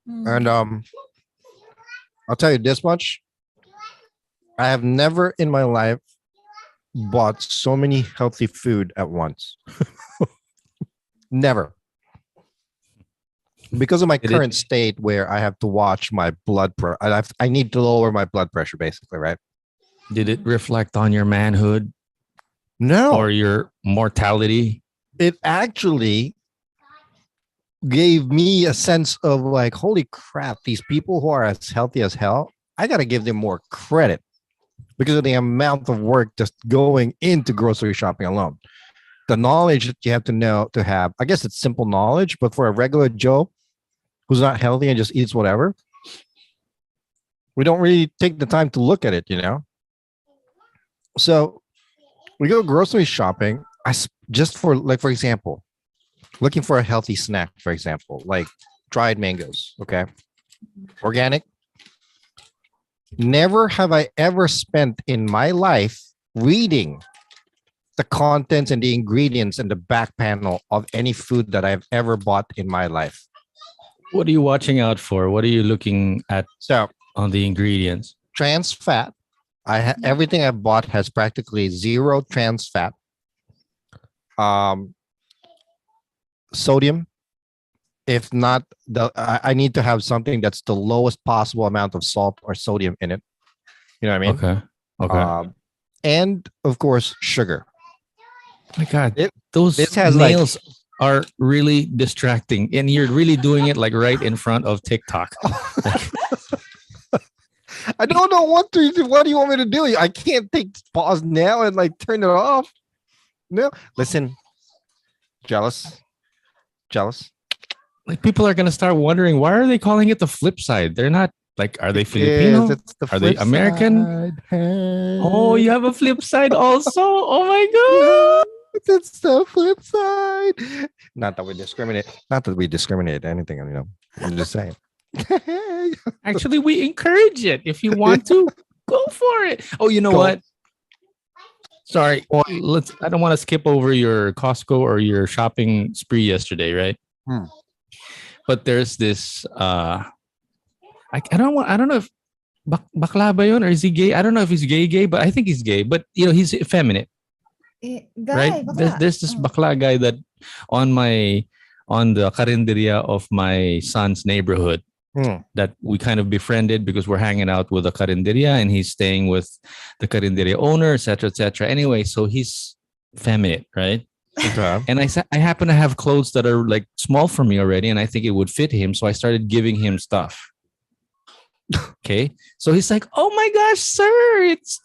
And I'll tell you this much. I have never in my life bought so many healthy food at once. Never. Because of my current state where I have to watch my blood pressure. I need to lower my blood pressure, basically, right? Did it reflect on your manhood? No. Or your mortality? It actually gave me a sense of like, holy crap, these people who are as healthy as hell, I got to give them more credit because of the amount of work just going into grocery shopping alone. The knowledge that you have to have, I guess it's simple knowledge, but for a regular Joe who's not healthy and just eats whatever, we don't really take the time to look at it, you know? So we go grocery shopping, just for, like, for example, looking for a healthy snack, for example, like dried mangoes, okay? Organic. Never have I ever spent in my life reading the contents and the ingredients and the back panel of any food that I've ever bought in my life. What are you watching out for? What are you looking at on the ingredients? Trans fat. Everything I've bought has practically zero trans fat. Sodium. If not, I need to have something that's the lowest possible amount of salt or sodium in it. You know what I mean? Okay. And of course, sugar. My God, those nails are really distracting, and you're really doing it like right in front of TikTok. I don't know what do you want me to do? I can't take pause now and like turn it off. No, listen, jealous. Like people are gonna start wondering, why are they calling it the flip side? They're not like, are they Filipino? Are they American? Oh, you have a flip side also. Oh my God. It's the flip side. Not that we discriminate. Not that we discriminate anything. I'm just saying. Actually, we encourage it. If you want to, go for it. Oh, you know what? Sorry, I don't want to skip over your Costco or your shopping spree yesterday, right? But there's this. I don't know if bakla ba yun or is he gay? I don't know if he's gay, but I think he's gay. But he's effeminate, right? There's this bakla guy that on the karinderya of my son's neighborhood that we kind of befriended because we're hanging out with the karinderya and he's staying with the karinderya owner, etc., etc. Anyway, so he's feminine, right? Okay. And I happen to have clothes that are like small for me already, and I think it would fit him, so I started giving him stuff. Okay, so he's like, "Oh my gosh, sir,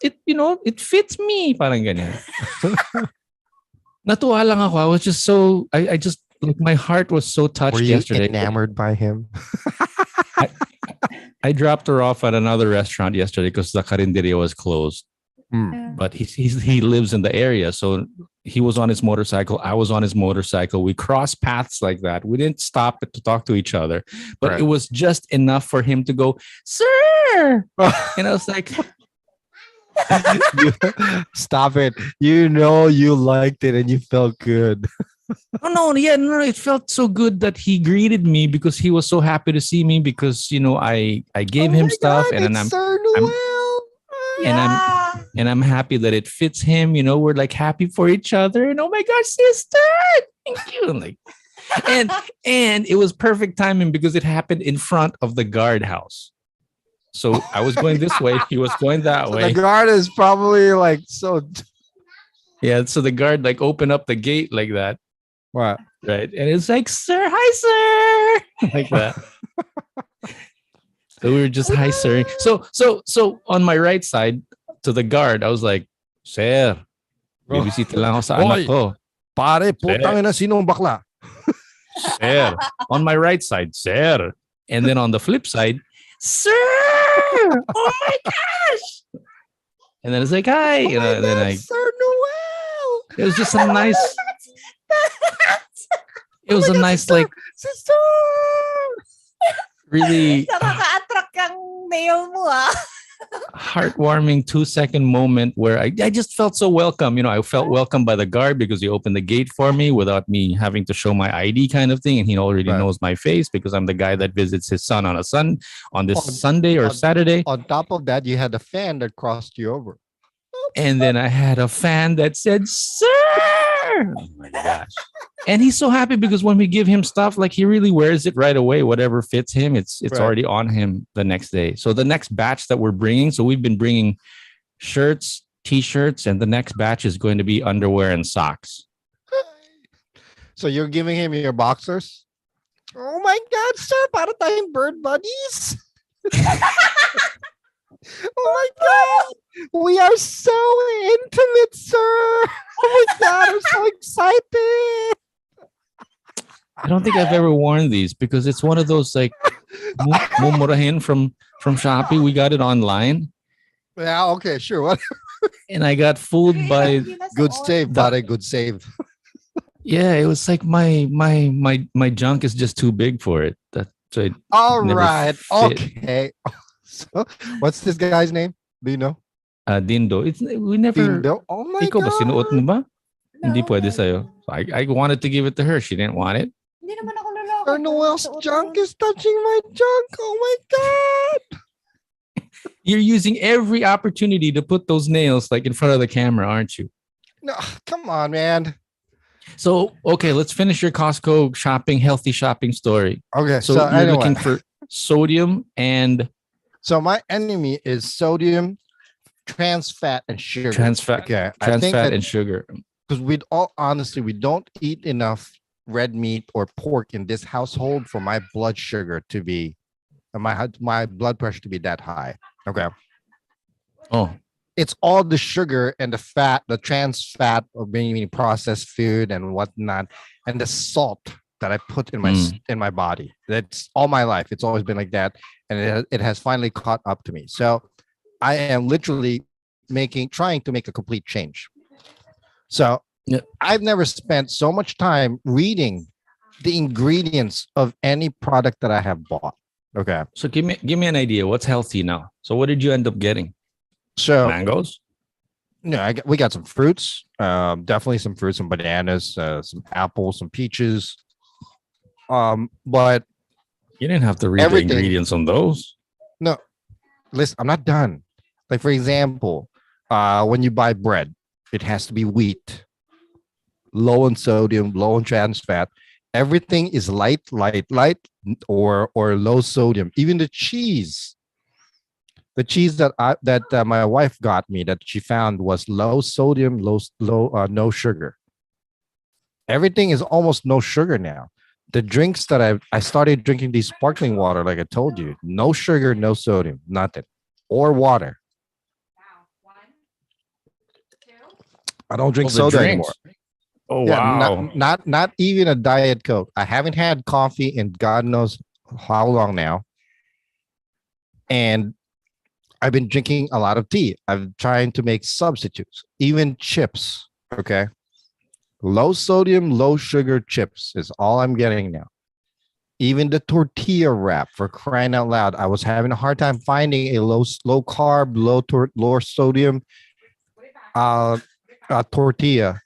it fits me." Parang ganyan. Natuwa lang ako. I was just so I just like my heart was so touched. Were you yesterday. Enamored by him? I dropped her off at another restaurant yesterday because the karinderya was closed. But he lives in the area, so he was on his motorcycle. I was on his motorcycle. We crossed paths like that. We didn't stop to talk to each other, but it was just enough for him to go, "Sir," and I was like, "Stop it! You liked it and you felt good." No. It felt so good that he greeted me because he was so happy to see me because I gave him stuff and I'm Sir Noel. And I'm happy that it fits him. We're like happy for each other. And oh my gosh, sister, thank you. And it was perfect timing because it happened in front of the guardhouse. So I was going this way, he was going that way. The guard is probably like so. Yeah, so the guard like opened up the gate like that. What? Right, and it's like, "Sir, hi, sir," like that. So we were just hi, sir. So on my right side to the guard, I was like, "Sir, bibisita lang ako sa anak ko." Pare, putang ina, sinong bakla? Sir. On my right side, sir. And then on the flip side, "Sir, oh my gosh." And then it's like, "Hi." And then Sir Noel. It was just a nice. It was a nice like. Sister. Really nakaka-attract ang nail mo heartwarming 2-second moment where I just felt so welcome. I felt welcome by the guard because he opened the gate for me without me having to show my ID kind of thing. And he already knows my face because I'm the guy that visits his son on this Sunday or Saturday. On top of that, you had a fan that crossed you over. And then I had a fan that said, "Sir." Oh my gosh. And he's so happy because when we give him stuff, like he really wears it right away. Whatever fits him, it's already on him the next day. So the next batch that we're bringing, so we've been bringing shirts, t-shirts, and the next batch is going to be underwear and socks. So you're giving him your boxers? Oh my God, sir, para tayong bird buddies. Oh my God, we are so intimate, sir. Oh my God, I'm so excited. I don't think I've ever worn these because it's one of those like mumurahin from Shopee. We got it online. Yeah, okay, sure. What? And I got fooled by good save, buddy. Good save. Yeah, it was like my junk is just too big for it. All right. Okay. So, what's this guy's name? Do you know? Dindo. We never. Dindo? Oh my Ikaw God. ba sinuot mo ba? No. Hindi pwede sa'yo. So I wanted to give it to her. She didn't want it. Hindi naman ako lalaki. Sir Noel's junk is touching my junk. Oh my God. You're using every opportunity to put those nails like in front of the camera, aren't you? No, come on, man. So, okay, let's finish your Costco shopping, healthy shopping story. Okay, so you're anyway. Looking for sodium and... So my enemy is sodium, trans fat, and sugar. Trans fat and sugar. Because we don't eat enough red meat or pork in this household for my blood sugar to be, my blood pressure to be that high. Okay. Oh. It's all the sugar and the fat, the trans fat of being processed food and whatnot, and the salt that I put in my body. That's all my life. It's always been like that, and it has finally caught up to me. So I am literally trying to make a complete change. So Yeah. I've never spent so much time reading the ingredients of any product that I have bought. Okay. So give me an idea. What's healthy now? So what did you end up getting? So Mangoes? no, we got some fruits. Definitely some fruits, some bananas, some apples, some peaches. But You didn't have to read the everything. ingredients on those. No, listen, I'm not done. Like for example, when you buy bread, it has to be wheat, low in sodium, low in trans fat. Everything is light, or low sodium. Even the cheese that my wife got me that she found was low sodium, no sugar. Everything is almost no sugar now. The drinks that I started drinking these sparkling water, like I told you, no sugar, no sodium, nothing, or water. I don't drink soda anymore. Oh Yeah, wow! not even a Diet Coke. I haven't had coffee in God knows how long now, and I've been drinking a lot of tea. I'm trying to make substitutes, even chips. Okay, low sodium, low sugar chips is all I'm getting now. Even the tortilla wrap, for crying out loud, I was having a hard time finding a low carb, low sodium tortilla,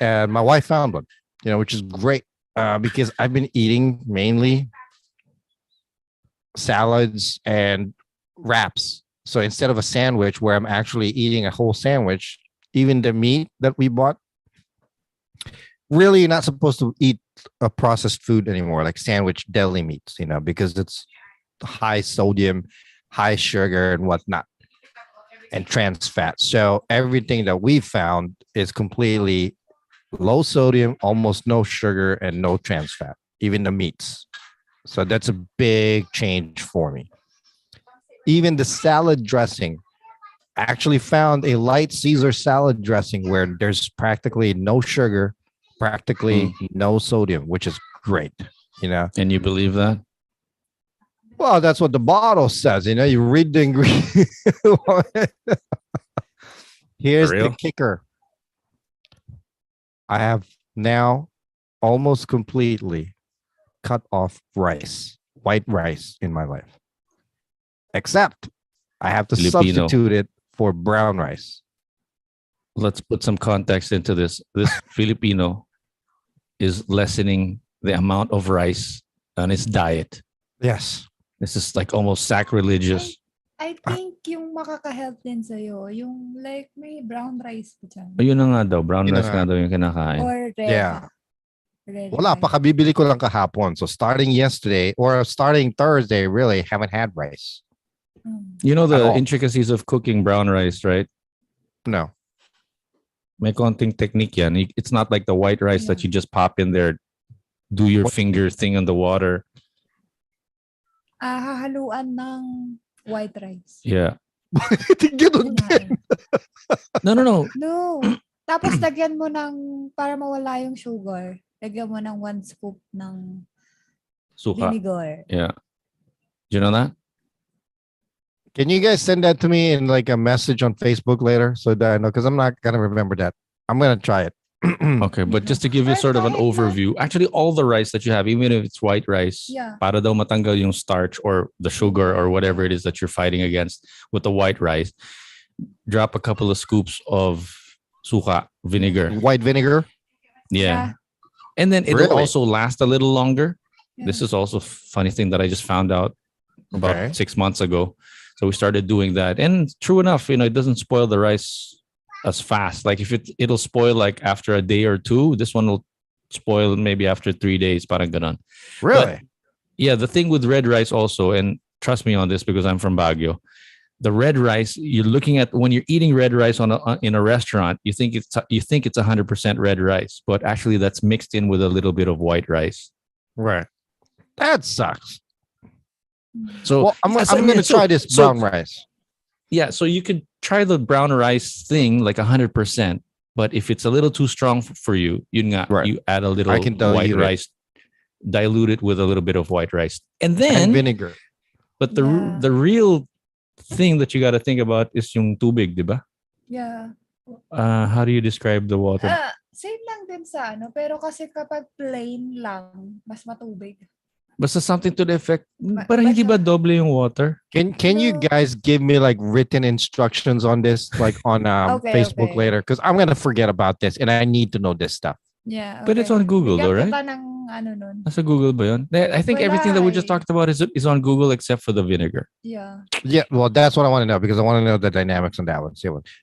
and my wife found one, which is great because I've been eating mainly salads and wraps. So instead of a sandwich where I'm actually eating a whole sandwich, even the meat that we bought, really you're not supposed to eat a processed food anymore, like sandwich deli meats, because it's high sodium, high sugar and whatnot, and trans fat. So everything that we found is completely low sodium, almost no sugar, and no trans fat, even the meats. So that's a big change for me. Even the salad dressing, I actually found a light Caesar salad dressing where there's practically no sugar, practically no sodium, which is great, And you believe that? Well, that's what the bottle says. You read the ingredients. Here's the kicker. I have now almost completely cut off white rice in my life. Except I have to substitute it for brown rice. Let's put some context into this. This Filipino is lessening the amount of rice on his diet. Yes. This is like almost sacrilegious. I think yung makaka-help din sa'yo, yung like may brown rice pa dyan. Yun na nga daw, brown rice nga daw yung kinakain. Or red. Yeah. Red Wala pa, kabibili ko lang kahapon. So starting yesterday or starting Thursday, really haven't had rice. You know the intricacies of cooking brown rice, right? No. May konting technique yan. It's not like the white rice that you just pop in there, do your finger thing on the water. Hahaluan ng white rice. Yeah. No. No. Tapos lagyan mo ng, para mawala yung sugar, lagyan mo ng 1 scoop ng suka. Vinegar. Yeah. Do you know that? Can you guys send that to me in like a message on Facebook later so that I know? Because I'm not going to remember that. I'm going to try it. Okay, but just to give you sort of an overview, actually all the rice that you have, even if it's white rice, para daw matanggal yung starch or the sugar or whatever it is that you're fighting against with the white rice, drop a couple of scoops of suka vinegar. White vinegar? Yeah. And then it'll also last a little longer. Yeah. This is also a funny thing that I just found out about 6 months ago. So we started doing that. And true enough, it doesn't spoil the rice as fast. Like if it'll spoil like after a day or two, this one will spoil maybe after 3 days. Parang ganon. Really? But, yeah. The thing with red rice also, and trust me on this because I'm from Baguio, the red rice you're looking at when you're eating red rice in a restaurant, you think it's 100% red rice, but actually that's mixed in with a little bit of white rice. Right. That sucks. So I'm going to try this brown rice. Yeah, so you could try the brown rice thing like 100%, but if it's a little too strong for you, you add a little white rice, dilute it with a little bit of white rice, and then vinegar. But the real thing that you got to think about is yung tubig, diba? Yeah. How do you describe the water? Same lang din sa ano, pero kasi kapag plain lang, mas matubig. Basta something to the effect. Parang hindi ba doble yung water? Can you guys give me like written instructions on this, like on Facebook later? Because I'm gonna forget about this, and I need to know this stuff. Yeah, okay. But it's on Google, though, right? Kita ng ano nun. Nasa Google ba yun? I think everything that we just talked about is on Google except for the vinegar. Yeah. Yeah, well, that's what I want to know because I want to know the dynamics on that one.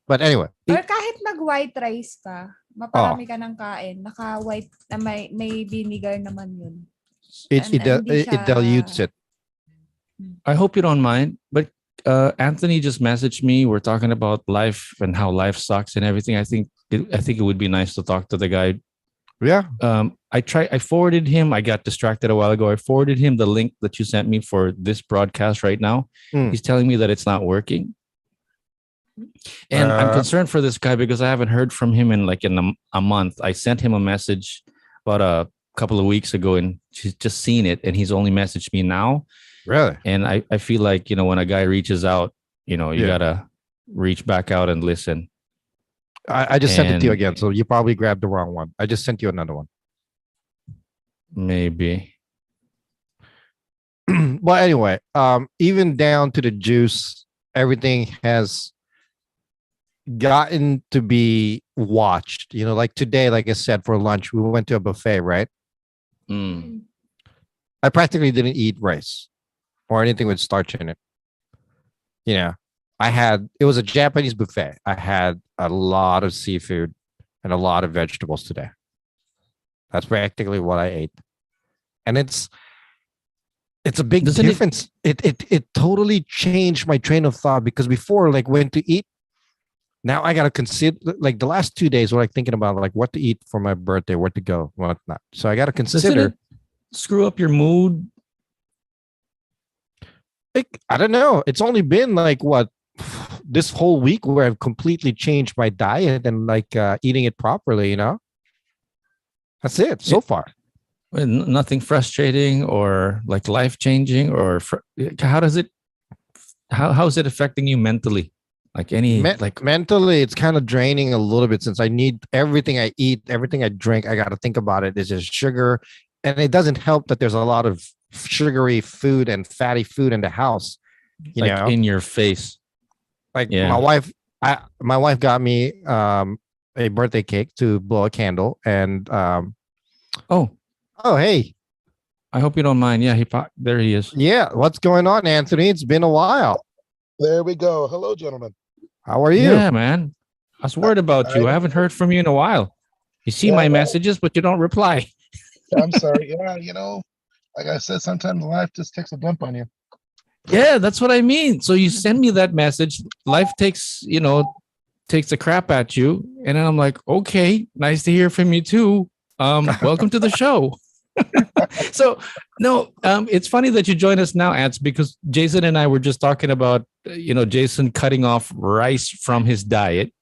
But anyway. Or kahit mag-white rice ka, maparami ka ng kain, naka-white, may vinegar naman yun. It dilutes it. I hope you don't mind, but Anthony just messaged me. We're talking about life and how life sucks and everything. I think it would be nice to talk to the guy. Yeah. I forwarded him. I got distracted a while ago. I forwarded him the link that you sent me for this broadcast right now. He's telling me that it's not working. And I'm concerned for this guy because I haven't heard from him in a month. I sent him a message about a couple of weeks ago and she's just seen it and he's only messaged me now. Really? And I feel like, when a guy reaches out, you gotta reach back out and listen. I just sent it to you again, so you probably grabbed the wrong one. I just sent you another one. Maybe. Well, anyway, even down to the juice, everything has gotten to be watched. Like today, like I said, for lunch, we went to a buffet, right? I practically didn't eat rice or anything with starch in it. It was a Japanese buffet. I had a lot of seafood and a lot of vegetables today. That's practically what I ate. And it's a big difference. It totally changed my train of thought because before, like when to eat, now I got to consider, like the last 2 days were like thinking about like what to eat for my birthday, where to go, what not. So I got to consider. Doesn't it screw up your mood? I don't know. It's only been like this whole week where I've completely changed my diet and like eating it properly, That's it so far. Nothing frustrating or like life-changing or how is it affecting you mentally? Like mentally, it's kind of draining a little bit since I need everything I eat, everything I drink. I got to think about it. There's just sugar, and it doesn't help that there's a lot of sugary food and fatty food in the house. In your face. Like my wife got me a birthday cake to blow a candle, and oh hey, I hope you don't mind. Yeah, there he is. Yeah, what's going on, Anthony? It's been a while. There we go. Hello, gentlemen. How are you? Yeah, man. I was worried about you. I haven't heard from you in a while. You see my messages, but you don't reply. I'm sorry. Yeah, like I said, sometimes life just takes a dump on you. Yeah, that's what I mean. So you send me that message. Life takes a crap at you. And then I'm like, okay, nice to hear from you too. Welcome to the show. So no, it's funny that you join us now, Ants, because Jason and I were just talking about, Jason cutting off rice from his diet.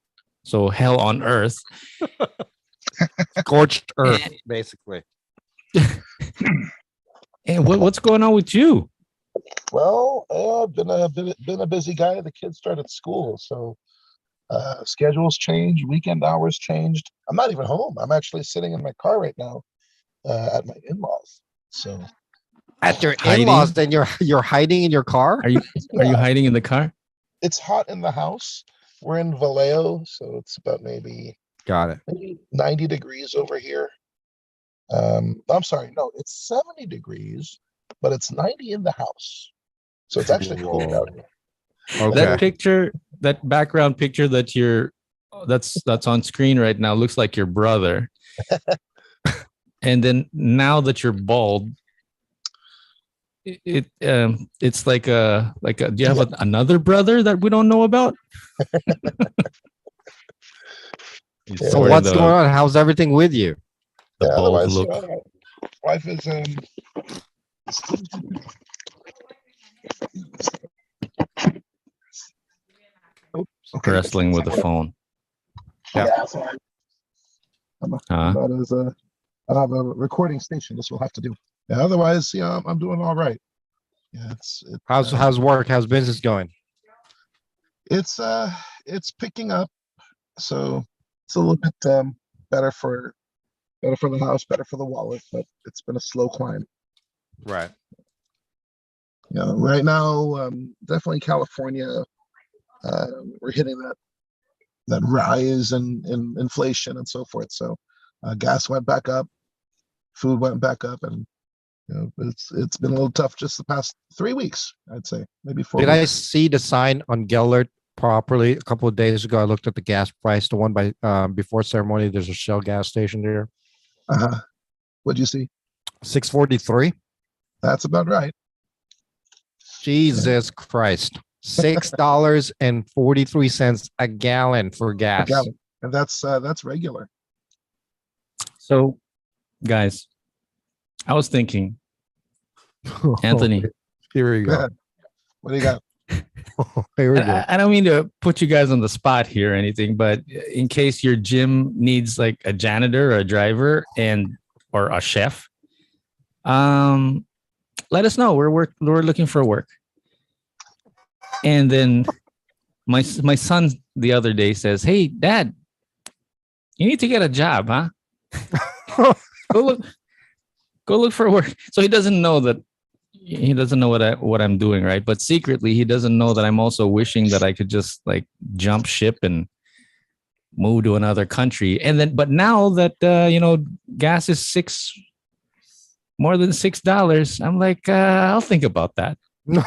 So hell on earth. Scorched earth, basically. And what's going on with you? Well, I've been a busy guy. The kids started school, so schedules changed, weekend hours changed. I'm not even home. I'm actually sitting in my car right now at my in-laws. So at your in-laws, then you're hiding in your car? Are you hiding in the car? It's hot in the house. We're in Vallejo, so it's about maybe 90 degrees over here. I'm sorry, no, it's 70 degrees, but it's 90 in the house. So it's actually cold out here. Okay. That background picture that's on screen right now looks like your brother. And then now that you're bald, it's like a do you have another brother that we don't know about? So what's going on? How's everything with you? The bald look. Wife is wrestling with the phone. Yeah. I have a recording station. This will have to do. Yeah, otherwise, I'm doing all right. Yeah, how's work? How's business going? It's picking up, so it's a little bit better for the house, better for the wallet, but it's been a slow climb. Right. Right now, definitely California, we're hitting that rise in inflation and so forth. So gas went back up, food went back up, and it's been a little tough just the past 3 weeks, I'd say, maybe 4 Did weeks. I see the sign on Gellert properly a couple of days ago? I looked at the gas price, the one by before ceremony. There's a Shell gas station there. What'd you see? 643. That's about right. Jesus Christ. $6.43 a gallon for gas. And that's regular. So, guys, I was thinking, Anthony. Here we go. What do you got? Here we go. I don't mean to put you guys on the spot here or anything, but in case your gym needs like a janitor or a driver or a chef, let us know. We're looking for work. And then my son the other day says, "Hey, Dad, you need to get a job, huh? Go look for work." So he doesn't know what I'm doing, right? But secretly, he doesn't know that I'm also wishing that I could just like jump ship and move to another country. But now that gas is more than $6, I'm like, I'll think about that. No,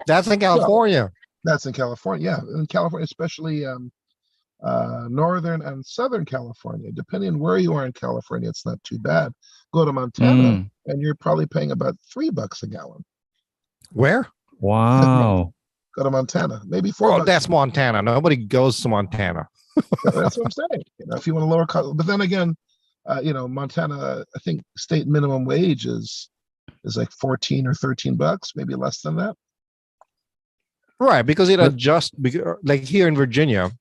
that's in California. That's in California. Yeah, in California, especially northern and southern California. Depending on where you are in California, it's not too bad. Go to Montana, and you're probably paying about $3 a gallon. Where? Wow. Go to Montana, maybe $4. Oh, that's Montana. Nobody goes to Montana. That's what I'm saying. If you want a lower cost, but then again, Montana, I think state minimum wage is like $14 or $13, maybe less than that. Right, because it adjusts. Like here in Virginia,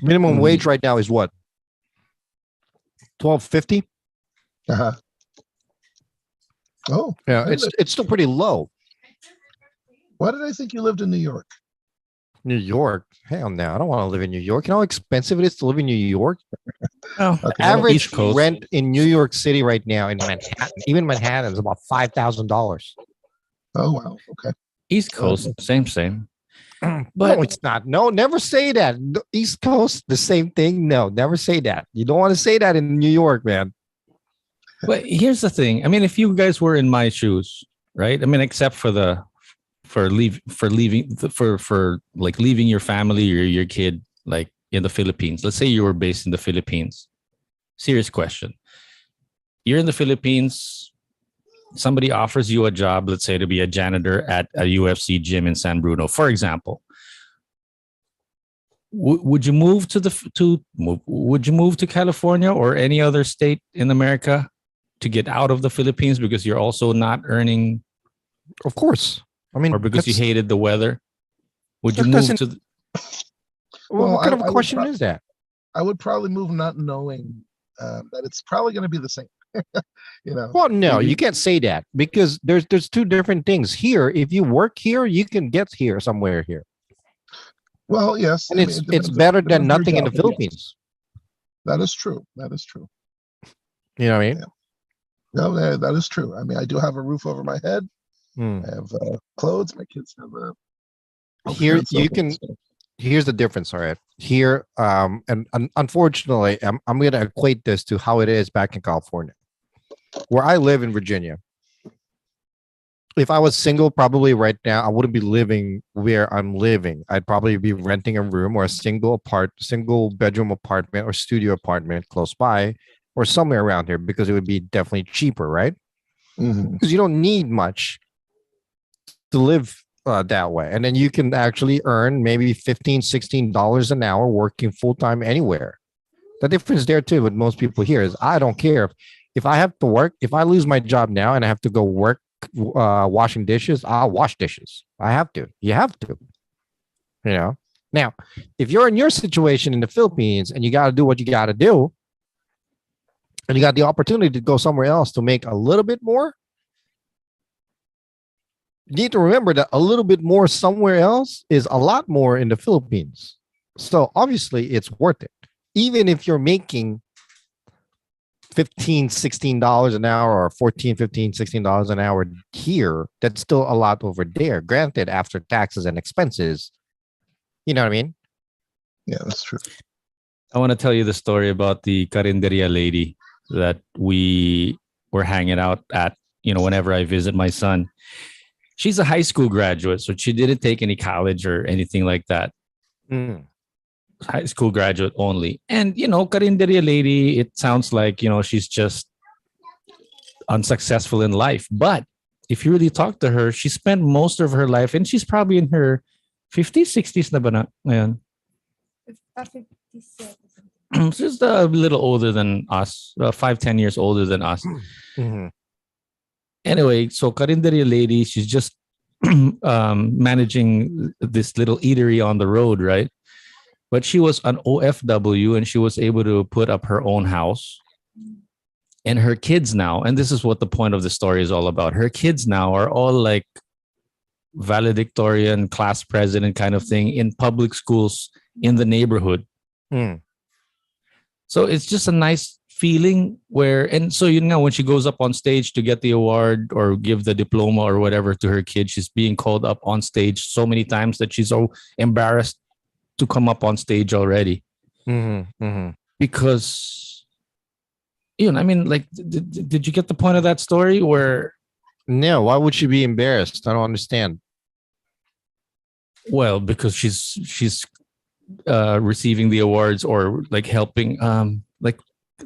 minimum wage right now is what? $12.50. Oh, yeah, it's still pretty low. Why did I think you lived in New York? New York? Hell no, I don't want to live in New York. You know how expensive it is to live in New York? Oh, okay. Average rent in New York City right now in Manhattan, even Manhattan, is about $5,000. Oh wow, okay. East Coast, same. But no, it's not. No, never say that. East Coast, the same thing. No, never say that. You don't want to say that in New York, man. But here's the thing. I mean, if you guys were in my shoes, right? I mean, except for leaving your family or your kid, like in the Philippines. Let's say you were based in the Philippines. Serious question. You're in the Philippines. Somebody offers you a job, let's say to be a janitor at a UFC gym in San Bruno, for example. Would you move to California or any other state in America to get out of the Philippines because you're also not earning? Of course. I mean, or because you hated the weather? Would you move to? What kind of a question is that? I would probably move not knowing that it's probably going to be the same. Well, no, you can't say that because there's two different things. Here, if you work here, you can get here somewhere here. Well, yes, and it's better than nothing in the Philippines. That is true. That is true. You know what I mean? Yeah. No, that is true. I mean, I do have a roof over my head. I have clothes. My kids have here. You can. Here's the difference. All right. Here, and unfortunately, I'm going to equate this to how it is back in California, where I live in Virginia. If I was single, probably right now, I wouldn't be living where I'm living. I'd probably be renting a room or a single bedroom apartment or studio apartment close by or somewhere around here because it would be definitely cheaper, right? Because you don't need much to live that way. And then you can actually earn maybe $15, $16 an hour working full-time anywhere. The difference there too with most people here is I don't care if I have to work, if I lose my job now and I have to go work washing dishes, I'll wash dishes. I have to. You have to. Now, if you're in your situation in the Philippines and you got to do what you got to do, and you got the opportunity to go somewhere else to make a little bit more, you need to remember that a little bit more somewhere else is a lot more in the Philippines. So obviously it's worth it. Even if you're making $15-16 an hour, or $14-15-16 an hour here, that's still a lot over there. Granted, after taxes and expenses, you know what I mean? Yeah, that's true. I want to tell you the story about the carinderia lady that we were hanging out at, whenever I visit my son. She's a high school graduate, so she didn't take any college or anything like that. High school graduate only. And, carinderia lady, it sounds like, she's just unsuccessful in life. But if you really talk to her, she spent most of her life, and she's probably in her 50s, 60s na ba na ngayon? 57. She's a little older than us, 5-10 years older than us. Anyway, so carinderia lady, she's just managing this little eatery on the road, right? But she was an OFW, and she was able to put up her own house. And her kids now, and this is what the point of the story is all about, her kids now are all like valedictorian, class president kind of thing in public schools in the neighborhood. So it's just a nice feeling and so when she goes up on stage to get the award or give the diploma or whatever to her kid, she's being called up on stage so many times that she's so embarrassed to come up on stage already. Because did you get the point of that story? Where no, why would she be embarrassed? I don't understand. Well, because she's receiving the awards or like helping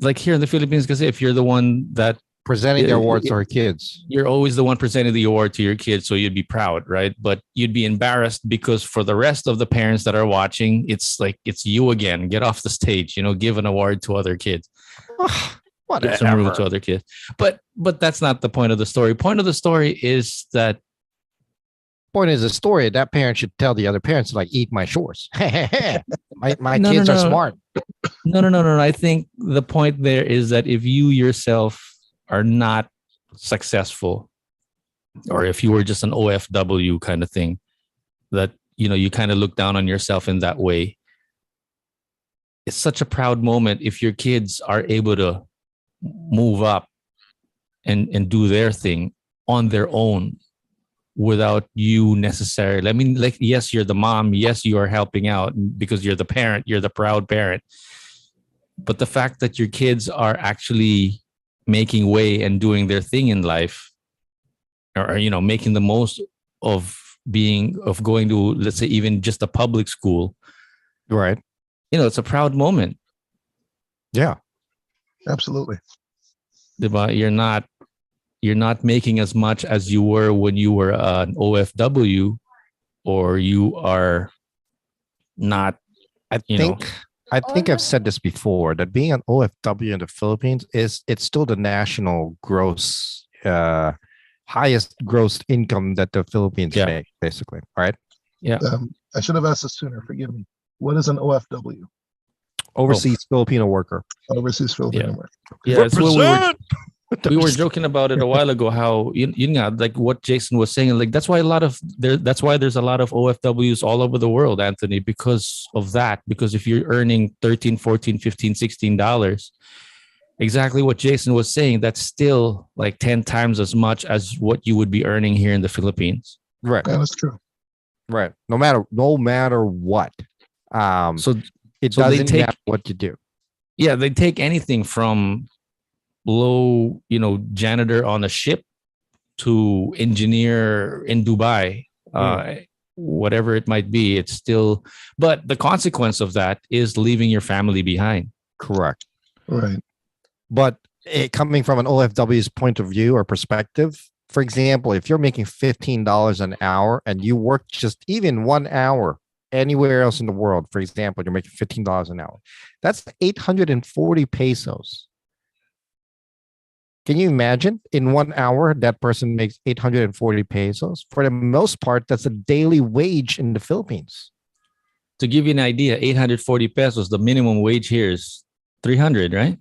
like here in the Philippines, because if you're the one that presenting the awards to her kids, you're always the one presenting the award to your kids, so you'd be proud, right? But you'd be embarrassed because for the rest of the parents that are watching, it's like it's you again. Get off the stage, give an award to other kids. Give some room to other kids. But that's not the point of the story. Point of the story is that the story that parent should tell the other parents, like, eat my shorts. my kids are smart. No. I think the point there is that if you yourself are not successful, or if you were just an OFW kind of thing, that, you kind of look down on yourself in that way. It's such a proud moment if your kids are able to move up and do their thing on their own without you necessarily. I mean, like, yes, you're the mom. Yes, you are helping out because you're the parent. You're the proud parent. But the fact that your kids are actually making way and doing their thing in life, or making the most of going to, let's say, even just a public school, right? It's a proud moment. Yeah, absolutely. You're not making as much as you were when you were an OFW, or you are not. I think I've said this before, that being an OFW in the Philippines it's still the national gross, highest gross income that the Philippines make, basically, right? Yeah. I should have asked this sooner. Forgive me. What is an OFW? Overseas Filipino worker. Overseas Filipino worker. Okay. Yeah, that's what we were joking about it a while ago, how like what Jason was saying, like that's why there's a lot of OFWs all over the world, Anthony, because of that. Because if you're earning $13, $14, $15, $16, exactly what Jason was saying, that's still like 10 times as much as what you would be earning here in the Philippines. Right. Yeah, that's true. Right. No matter what. So it doesn't matter what you do. Yeah, they take anything from low, janitor on a ship to engineer in Dubai, whatever it might be. It's still, but the consequence of that is leaving your family behind. Correct. Right. But coming from an OFW's point of view or perspective, for example, if you're making $15 an hour and you work just even 1 hour anywhere else in the world, for example, you're making $15 an hour. That's 840 pesos. Can you imagine? In 1 hour, that person makes 840 pesos. For the most part, that's a daily wage in the Philippines. To give you an idea, 840 pesos, the minimum wage here is 300, right?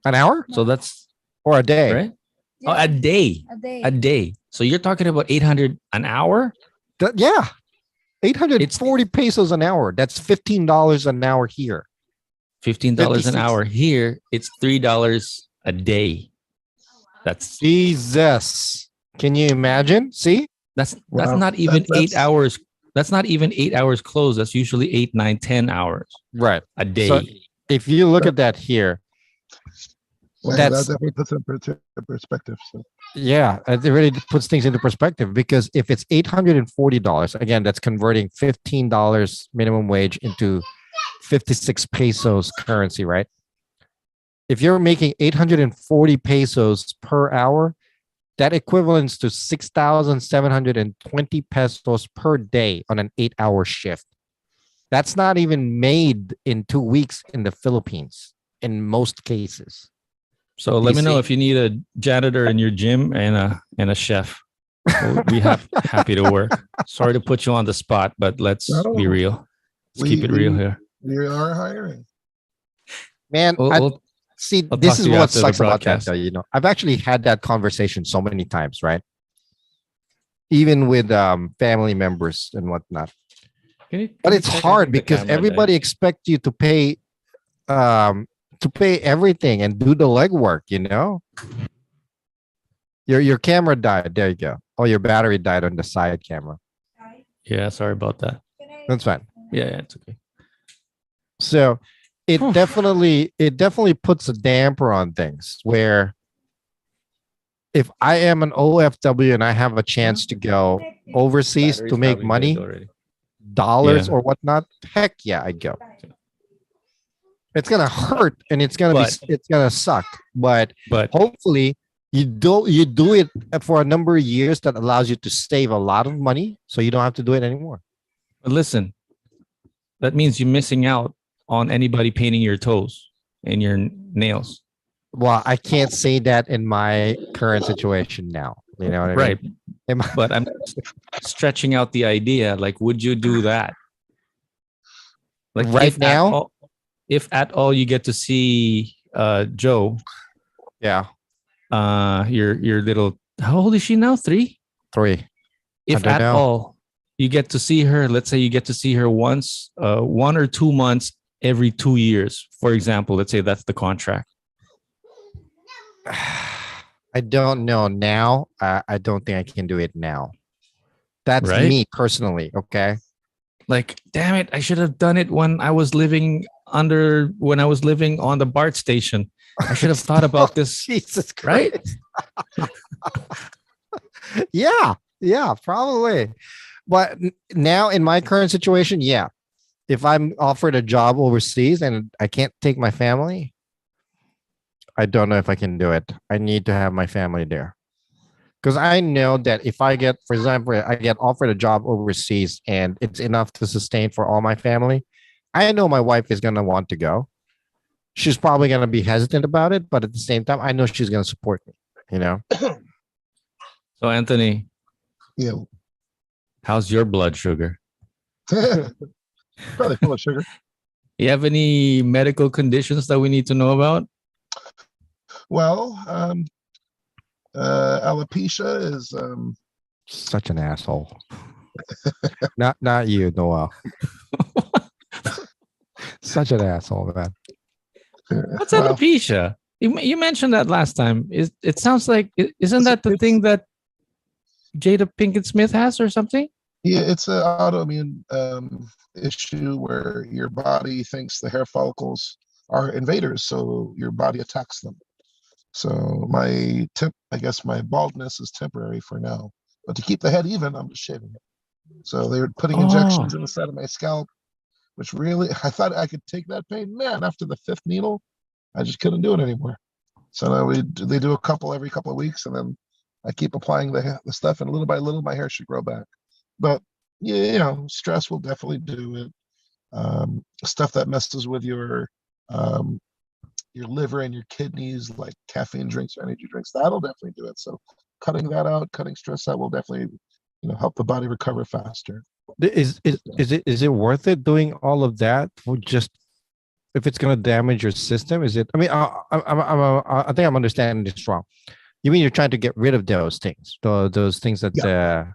An hour? So that's... Or a day. Right? Yeah. Oh, a day. A day. So you're talking about 800 an hour? Yeah. 840 pesos an hour. That's $15 an hour here. $15 an hour here. It's $3 a day. That's Jesus. Can you imagine? See? That's not even 8 hours. That's not even 8 hours closed. That's usually 8, 9, 10 hours. Right. A day. So if you look at that here, that definitely puts it in perspective. So. Yeah, it really puts things into perspective because if it's $840, again, that's converting $15 minimum wage into 56 pesos currency, right? If you're making 840 pesos per hour, that equivalents to 6,720 pesos per day on an 8-hour shift. That's not even made in 2 weeks in the Philippines in most cases. So let me know if you need a janitor in your gym and a chef. We'll be happy to work. Sorry to put you on the spot, but let's be real. Let's keep it real here. We are hiring. Man, see, this is what sucks about that, though, you know. I've actually had that conversation so many times, right? Even with family members and whatnot. But it's hard because everybody expects you to pay everything and do the legwork, you know. Your camera died. There you go. Oh, your battery died on the side camera. Yeah, sorry about that. That's fine. Yeah, it's okay. So it definitely puts a damper on things where if I am an OFW and I have a chance to go overseas to make money, dollars or whatnot, heck yeah, I go. It's gonna hurt and it's gonna suck. But hopefully you do it for a number of years that allows you to save a lot of money so you don't have to do it anymore. But listen, that means you're missing out on anybody painting your toes and your nails. Well, I can't say that in my current situation now. You know what I mean? But I'm stretching out the idea. Like, would you do that? Like right now? If at all you get to see Joe. Yeah. Your little, how old is she now? 3? If at all you get to see her, let's say you get to see her once, 1 or 2 months every 2 years, for example, let's say that's the contract. I don't know now. I don't think I can do it now. That's me personally. Okay. Like, damn it, I should have done it when I was living on the BART station. I should have thought about this. Jesus Christ. Right? Yeah, probably. But now in my current situation, yeah. If I'm offered a job overseas and I can't take my family, I don't know if I can do it. I need to have my family there. Because I know that if I get, for example, I get offered a job overseas and it's enough to sustain for all my family, I know my wife is going to want to go. She's probably going to be hesitant about it, but at the same time, I know she's going to support me, you know? So, Anthony. Yeah. How's your blood sugar? Probably full of sugar. You have any medical conditions that we need to know about? Well, alopecia is such an asshole. not you, Noel. Such an asshole, man. What's alopecia? You mentioned that last time. It sounds like isn't that the thing that Jada Pinkett Smith has or something? Yeah, it's an autoimmune issue where your body thinks the hair follicles are invaders, so your body attacks them. So I guess my baldness is temporary for now. But to keep the head even, I'm just shaving it. So they were putting injections in the side of my scalp, which really, I thought I could take that pain. Man, after the 5th needle, I just couldn't do it anymore. So now they do a couple every couple of weeks, and then I keep applying the stuff, and little by little, my hair should grow back. But yeah, you know, stress will definitely do it. Stuff that messes with your liver and your kidneys, like caffeine drinks or energy drinks, that'll definitely do it. So cutting that out, cutting stress out will definitely, you know, help the body recover faster. Is it worth it doing all of that for just if it's going to damage your system? Is it? I mean, I think I'm understanding this wrong. You mean you're trying to get rid of those things, those things that?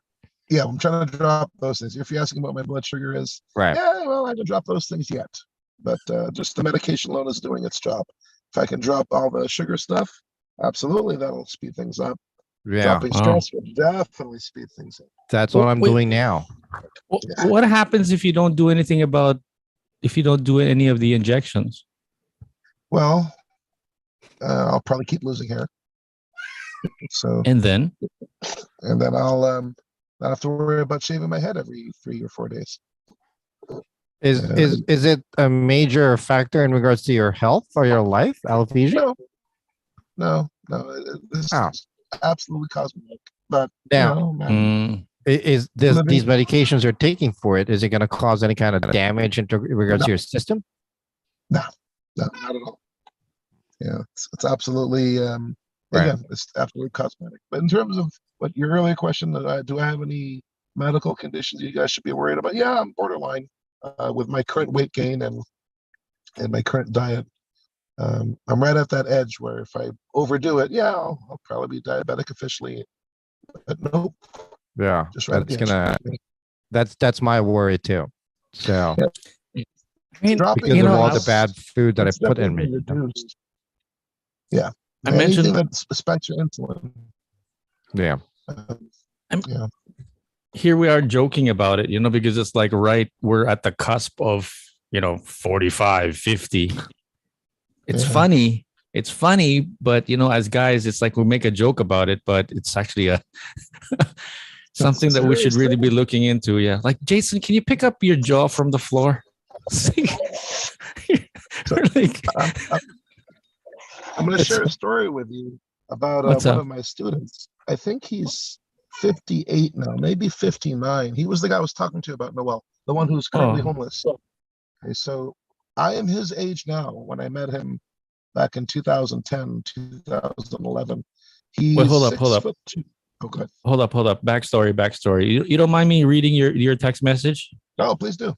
Yeah, I'm trying to drop those things. If you're asking what my blood sugar is, right? Yeah, well, I haven't dropped those things yet, but just the medication alone is doing its job. If I can drop all the sugar stuff, absolutely, that'll speed things up. Yeah. Dropping stress will definitely speed things up. That's what I'm doing now. What happens if you don't do anything if you don't do any of the injections? Well, I'll probably keep losing hair. So and then I'll not have to worry about shaving my head every 3 or 4 days. Is it a major factor in regards to your health or your life, alopecia? No. This is absolutely cosmetic. But now, these medications you're taking for it, is it going to cause any kind of damage in regards to your system? No, not at all. Yeah, it's absolutely again, it's absolutely cosmetic. But in terms of what your earlier question, do I have any medical conditions you guys should be worried about? Yeah, I'm borderline with my current weight gain and my current diet. I'm right at that edge where if I overdo it, I'll probably be diabetic officially. But nope. Yeah, just right that's my worry too. So I mean, because of all the bad food that I put in me. Yeah. I mentioned that spikes your insulin. Yeah. Here we are joking about it, because it's like, we're at the cusp of, 45, 50. It's funny. It's funny, but as guys, it's like we make a joke about it, but it's actually something that we should really be looking into. Yeah. Like, Jason, can you pick up your jaw from the floor? I'm going to share a story with you about one of my students. I think he's 58 now, maybe 59. He was the guy I was talking to about Noel, the one who's currently homeless. Okay, so I am his age now. When I met him back in 2010, 2011, he's hold up. Okay. Hold up. Backstory. You don't mind me reading your text message? No, please do.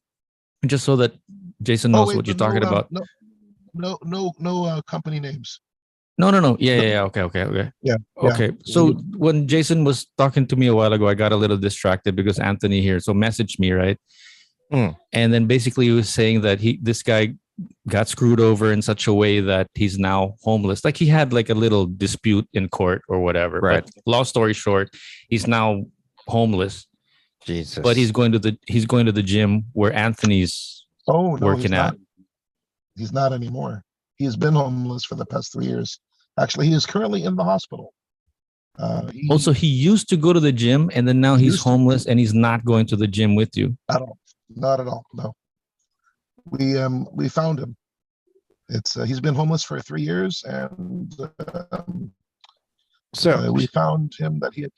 Just so that Jason knows what you're talking about. No company names. No. Yeah. Okay. Yeah. Okay. So when Jason was talking to me a while ago, I got a little distracted because Anthony here. So messaged me, right? And then basically he was saying that this guy got screwed over in such a way that he's now homeless. Like he had like a little dispute in court or whatever. Right. But long story short, he's now homeless. Jesus. But he's going to the gym where Anthony's working at. He's not anymore. He's been homeless for the past 3 years. Actually, he is currently in the hospital. Also, he used to go to the gym, and then now he's homeless, and he's not going to the gym with you. Not at all. No. We found him. It's he's been homeless for 3 years, and we found him that he had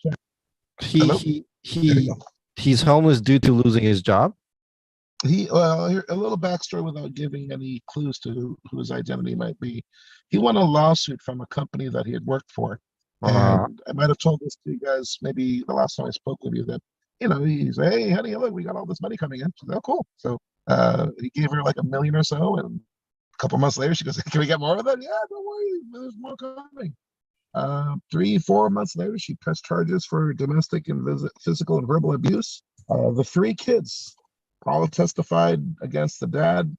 he's homeless due to losing his job. Here a little backstory without giving any clues to who his identity might be. He won a lawsuit from a company that he had worked for. And I might have told this to you guys maybe the last time I spoke with you that, he's, hey, honey, look, we got all this money coming in. She's like, oh, cool. So he gave her like $1 million or so. And a couple months later, she goes, can we get more of that? Yeah, don't worry. There's more coming. 3-4 months later, she pressed charges for domestic and physical and verbal abuse. The 3 kids all testified against the dad,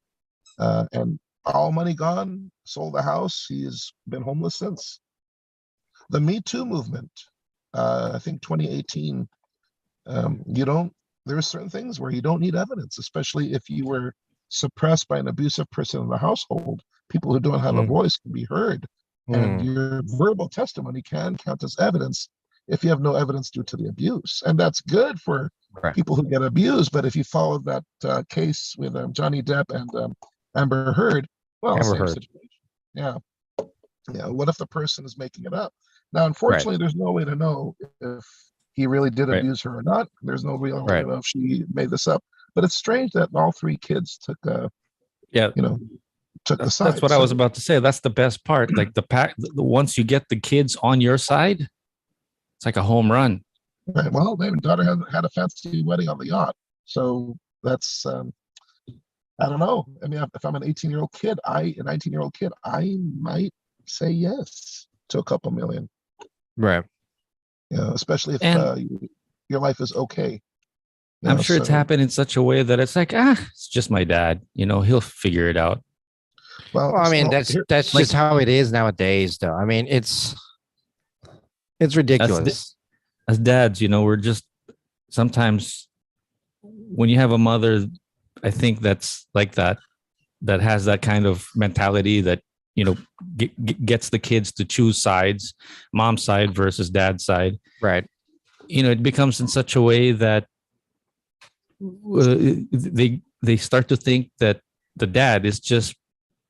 and all money gone, sold the house. He's been homeless since. The Me Too movement, I think 2018, there are certain things where you don't need evidence, especially if you were suppressed by an abusive person in the household. People who don't have a voice can be heard. And your verbal testimony can count as evidence if you have no evidence due to the abuse. And that's good for people who get abused. But if you follow that case with Johnny Depp and Amber Heard, same situation. Yeah. What if the person is making it up? Now, unfortunately, there's no way to know if he really did abuse her or not. There's no real way to know if she made this up. But it's strange that all 3 kids took the side. That's what I was about to say. That's the best part. Like once you get the kids on your side, it's like a home run. Right. Well, my daughter had a fancy wedding on the yacht. So that's, I don't know. I mean, if I'm an 19-year-old kid, I might say yes to a couple million. Right. Especially if your life is okay. I'm sure it's happened in such a way that it's like, it's just my dad. He'll figure it out. Well, I mean, that's like, just how it is nowadays, though. I mean, it's ridiculous. As dads, we're just sometimes when you have a mother, I think that's like that has that kind of mentality that gets the kids to choose sides, mom's side versus dad's side. Right. It becomes in such a way that they start to think that the dad is just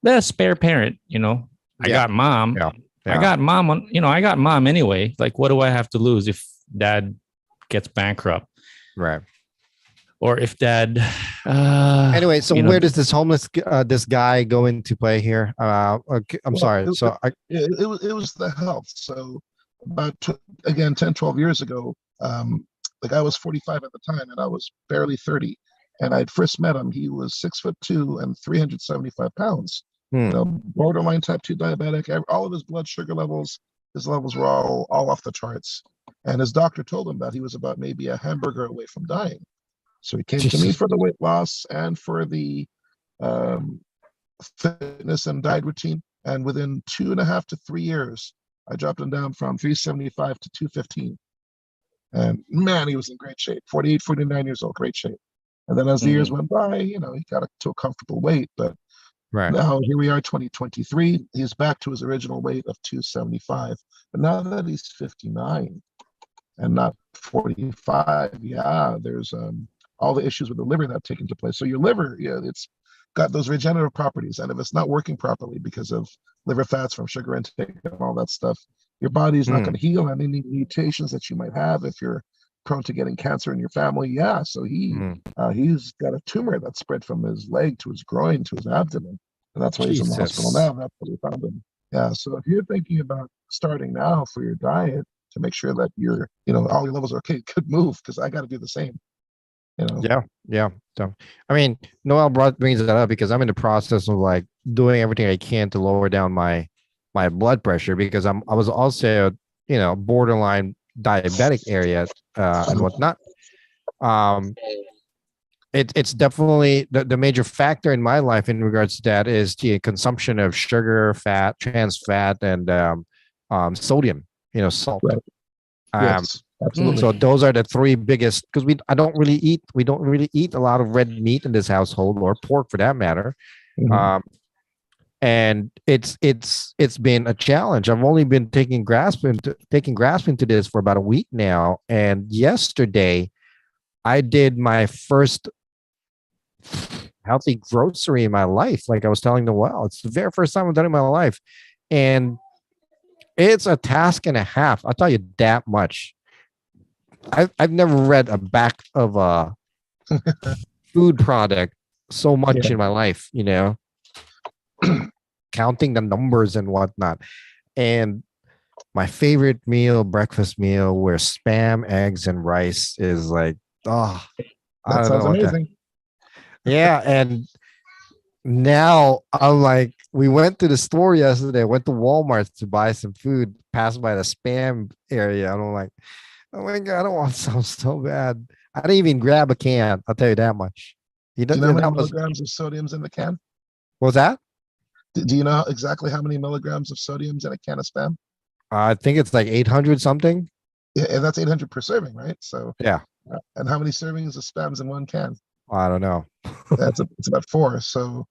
a spare parent. I got mom. Yeah. I got mom I got mom anyway. Like, what do I have to lose if dad gets bankrupt? Right. Or if dad. Anyway, so where does this homeless this guy go into play here? Okay, I'm sorry. It was the health. So about 10, 12 years ago, the guy was 45 at the time, and I was barely 30. And I'd first met him. He was 6'2" and 375 pounds. Borderline type 2 diabetic. All of his blood sugar levels, his levels were all off the charts. And his doctor told him that he was about maybe a hamburger away from dying. So he came to me for the weight loss and for the fitness and diet routine. And within 2.5 to 3 years, I dropped him down from 375 to 215. And man, he was in great shape. 48, 49 years old, great shape. And then as the years went by, he got to a comfortable weight. But now here we are, 2023. He's back to his original weight of 275. But now that he's 59 and not 45, there's all the issues with the liver that have taken to place. So your liver, it's got those regenerative properties. And if it's not working properly because of liver fats from sugar intake and all that stuff, your body's not going to heal any mutations that you might have if you're prone to getting cancer in your family. So he's got a tumor that spread from his leg to his groin to his abdomen. And that's why he's in the hospital now. That's what we found him. So if you're thinking about starting now for your diet to make sure that you're, all your levels are okay, good move, because I got to do the same. Yeah. So, I mean, Noel brings that up because I'm in the process of like doing everything I can to lower down my blood pressure because I was also, borderline diabetic area and whatnot. It's definitely the major factor in my life in regards to that is the consumption of sugar, fat, trans fat, and sodium, salt. Right. Yes, absolutely. So those are the three biggest because we don't really eat a lot of red meat in this household or pork for that matter. And it's been a challenge. I've only been taking grasp into this for about a week now. And yesterday I did my first healthy grocery in my life. Like I was telling Noel, it's the very first time I've done it in my life. And it's a task and a half. I'll tell you that much. I've never read a back of a food product so much in my life, counting the numbers and whatnot. And my favorite breakfast meal, where spam, eggs, and rice is like, that sounds amazing. Yeah, and now I'm like, we went to the store yesterday, went to Walmart to buy some food, passed by the spam area, and I'm like, oh my God, I don't want some so bad. I didn't even grab a can, I'll tell you that much. Do you know how many milligrams of sodium's in the can? What was that? Do you know exactly how many milligrams of sodium's in a can of spam? I think it's like 800 something. Yeah, and that's 800 per serving, right? So yeah. And how many servings of spam's in one can? I don't know. It's about 4. So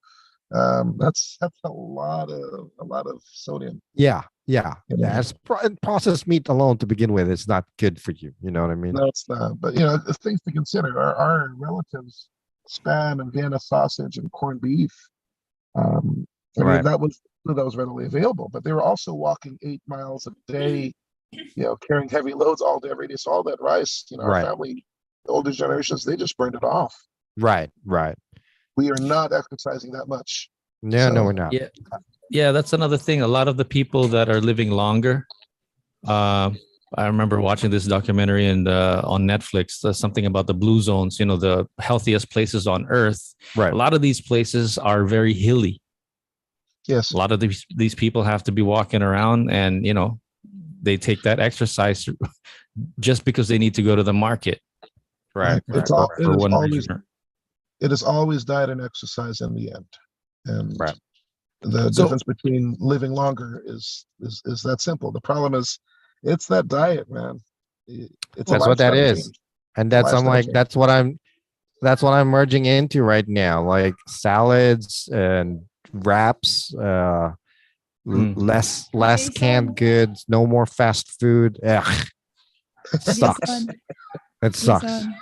that's a lot of sodium. Yeah. It's processed meat alone to begin with. It's not good for you. You know what I mean? No, it's not. But things to consider are our relatives, spam and Vienna sausage and corned beef. I mean, that was readily available, but they were also walking 8 miles a day, carrying heavy loads all day, every day. So all that rice, our family, the older generations, they just burned it off. Right. We are not exercising that much. No, we're not. Yeah, that's another thing. A lot of the people that are living longer. I remember watching this documentary on Netflix, something about the blue zones, the healthiest places on earth. Right. A lot of these places are very hilly. Yes. A lot of these people have to be walking around and, they take that exercise just because they need to go to the market. Right. It is always diet and exercise in the end. And The difference between living longer is that simple. The problem is, it's that diet, man. That's what that is, and that's that's what I'm merging into right now, like salads and wraps, less canned goods, no more fast food. Ugh, sucks. Jason, It sucks. Jason,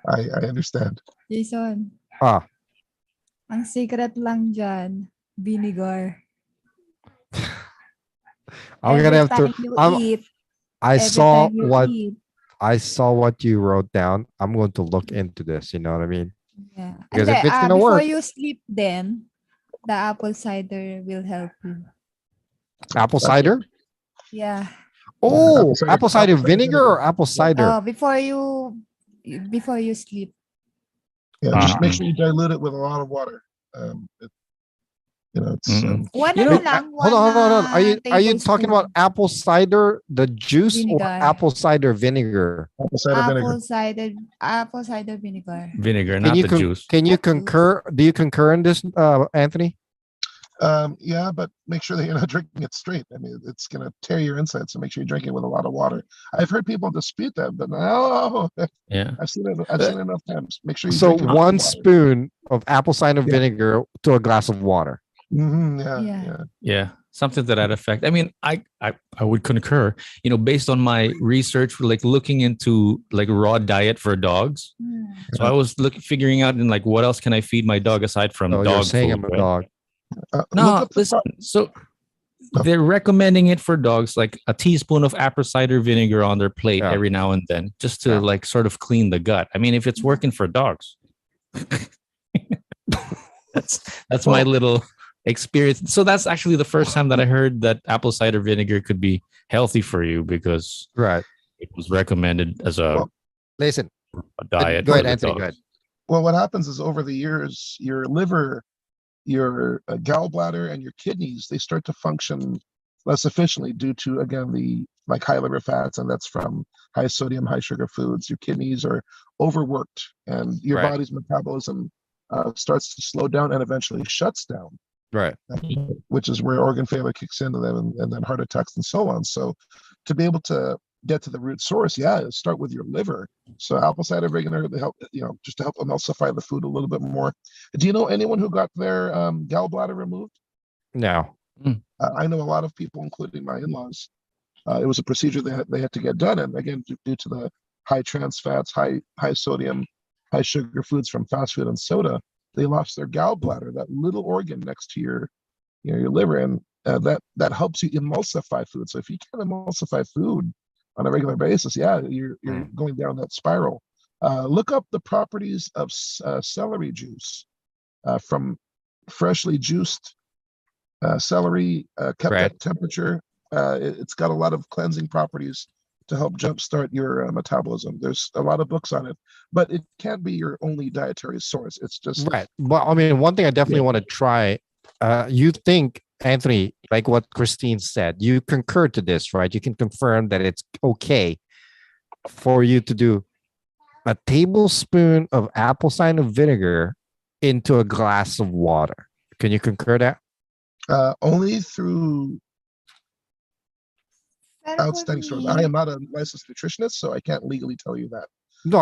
I understand. Jason, Ah, ang secret lang dyan, vinegar. I'm gonna have to. Time you I'm, eat, I every saw time you what eat. I saw what you wrote down. I'm going to look into this. You know what I mean? Yeah. Because And if it's gonna before work, you sleep then, the apple cider will help you. apple cider. Yeah. Oh, Apple cider- apple cider apple cider vinegar or vinegar. apple cider? Before you sleep. Yeah, just make sure you dilute it with a lot of water. It's One You ano know, lang, Hold on, hold on. Are you talking about tablespoon apple cider, the juice, or vinegar. apple cider vinegar? apple cider vinegar. Apple cider vinegar. vinegar, Can not you the juice. can you Not juice. concur? Do you concur in this, Anthony? Yeah, but make sure that you're not drinking it straight. I mean, it's gonna tear your insides, so make sure you drink it with a lot of water. I've heard people dispute that, but no, Yeah. I've seen it enough times. Make sure you So drink it with one water. spoon of apple cider Yeah. vinegar to a glass of water. Yeah. Yeah, something to that effect. I mean, I would concur. Based on my research, like looking into like raw diet for dogs. So I was figuring out in like what else can I feed my dog aside from Oh, dog you're saying food. I'm a Right? dog. Look No, up the listen. pro- So No. they're recommending it for dogs, like a teaspoon of apple cider vinegar on their plate Yeah. every now and then, just to Yeah. like sort of clean the gut. I mean, if it's working for dogs, that's my little experience. So that's actually the first time that I heard that apple cider vinegar could be healthy for you because Right. it was recommended as a Listen. diet. Go for ahead, the Anthony. dogs. Go ahead. Well, what happens is over the years, your liver, your gallbladder, and your kidneys, they start to function less efficiently due to, again, the like high liver fats, and that's from high sodium, high sugar foods. Your kidneys are overworked, and your Right. body's metabolism starts to slow down and eventually shuts down, Right. which is where organ failure kicks into them, and then heart attacks and so on. So, to be able to get to the root source, start with your liver. So apple cider vinegar to help, just to help emulsify the food a little bit more. Do you know anyone who got their gallbladder removed? No. I know a lot of people, including my in-laws. It was a procedure they had to get done, and again, due to the high trans fats, high sodium, high sugar foods from fast food and soda, they lost their gallbladder, that little organ next to your liver, and that helps you emulsify food. So if you can't emulsify food on a regular basis, you're going down that spiral. Look up the properties of celery juice from freshly juiced celery, kept at temperature. It's got a lot of cleansing properties to help jumpstart your metabolism. There's a lot of books on it, but it can't be your only dietary source. It's just right. But I mean, one thing I definitely want to try. You think, Anthony, like what Christine said, you concur to this, right? You can confirm that it's okay for you to do a tablespoon of apple cider vinegar into a glass of water. Can you concur that? only through outstanding sources. I am not a licensed nutritionist, so I can't legally tell you that. No,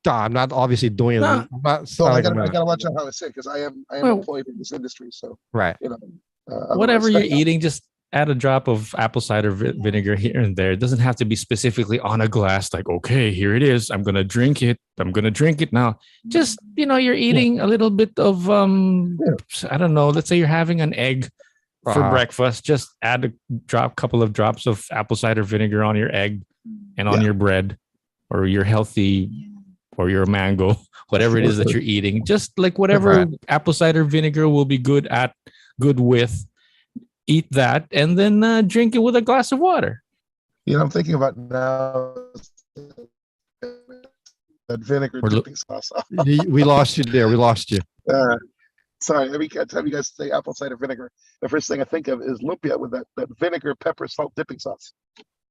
I'm not obviously doing it. No. So I gotta watch out how I say, because I am employed in this industry. So right. Whatever you're eating, just add a drop of apple cider vinegar here and there. It doesn't have to be specifically on a glass. Like, okay, here it is. I'm gonna drink it. I'm gonna drink it now. Just you're eating a little bit of I don't know. Let's say you're having an egg for breakfast. Just add a couple of drops of apple cider vinegar on your egg and on your bread, or your healthy, or your mango, whatever it is that you're eating. Just like whatever apple cider vinegar will be good with. Eat that and then drink it with a glass of water. I'm thinking about now that vinegar dipping sauce. We lost you there. We lost you. Sorry, every time you guys say apple cider vinegar, the first thing I think of is lumpia with that vinegar, pepper, salt dipping sauce.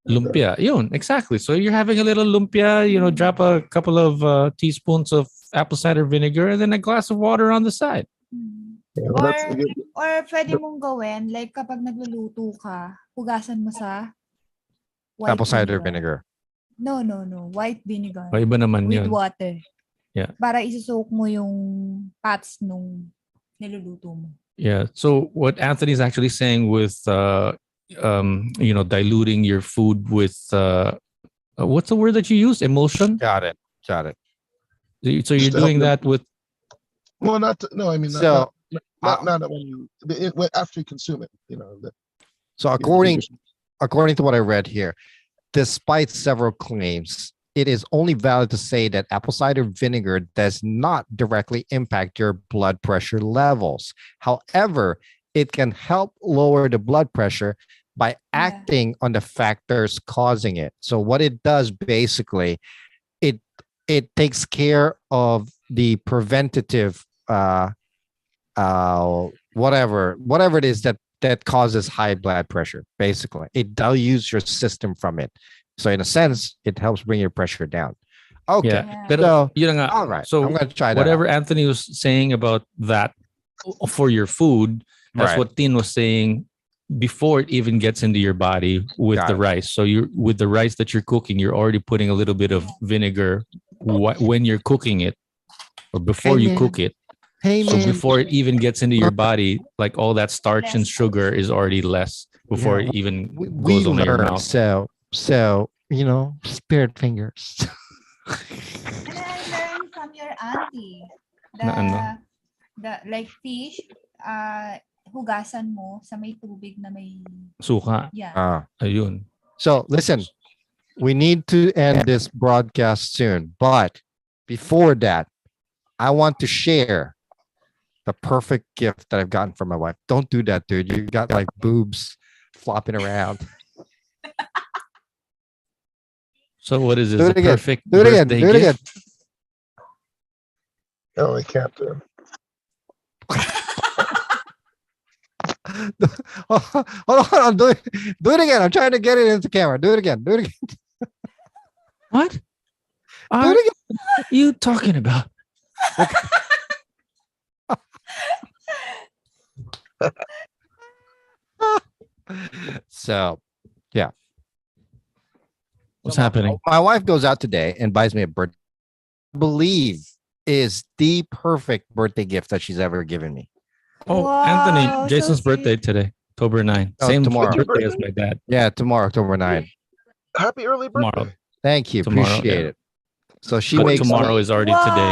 Lumpia, yun, exactly. So you're having a little lumpia, drop a couple of teaspoons of apple cider vinegar and then a glass of water on the side. Yeah, Or, that's good. or pwede mong gawin, like kapag nagluluto ka, hugasan mo sa white Apple cider vinegar. vinegar. No. White vinegar. Iba naman With yun. water. Yeah. Para isusoak mo yung fats nung niluluto mo. Yeah. So what Anthony's actually saying with, diluting your food with, what's the word that you use? Emulsion? Got it. So you're doing that with. Well, I mean, So, not when after you consume it, so according to what I read here, despite several claims, it is only valid to say that apple cider vinegar does not directly impact your blood pressure levels. However, it can help lower the blood pressure by acting on the factors causing it. So what it does basically, it takes care of the preventative whatever it is that causes high blood pressure. Basically, it dilutes your system from it. So in a sense, it helps bring your pressure down. Okay. Yeah. So, all right. So I'm going to try that. Whatever Anthony was saying about that for your food, that's Right. what Tin was saying before it even gets into your body with the rice. So with the rice that you're cooking, you're already putting a little bit of vinegar when you're cooking it or before you cook it. So before it even gets into your body, like all that starch and sugar is already less before it even goes on your mouth. So spirit fingers. And I learned from your auntie. The like fish, hugasan mo sa may tubig na may suka. Yeah. Ayun. So listen, we need to end this broadcast soon, but before that, I want to share the perfect gift that I've gotten from my wife. Don't do that, dude. You got like boobs flopping around. So what is this? Do it again. Perfect Do it again. birthday Do it again. gift? No, I can't do it. Hold on. Do it again. I'm trying to get it into camera. Do it again. Do it again. What Do are it you talking about? So, yeah. What's happening? My wife goes out today and buys me a birthday. I believe is the perfect birthday gift that she's ever given me. Oh, Wow, Anthony, Jason's so birthday today, October 9. Oh, Same tomorrow. birthday as my dad. Yeah, tomorrow, October 9. Happy early birthday. Tomorrow. Thank you. Tomorrow, Appreciate yeah. it. So she But makes tomorrow me, is already today.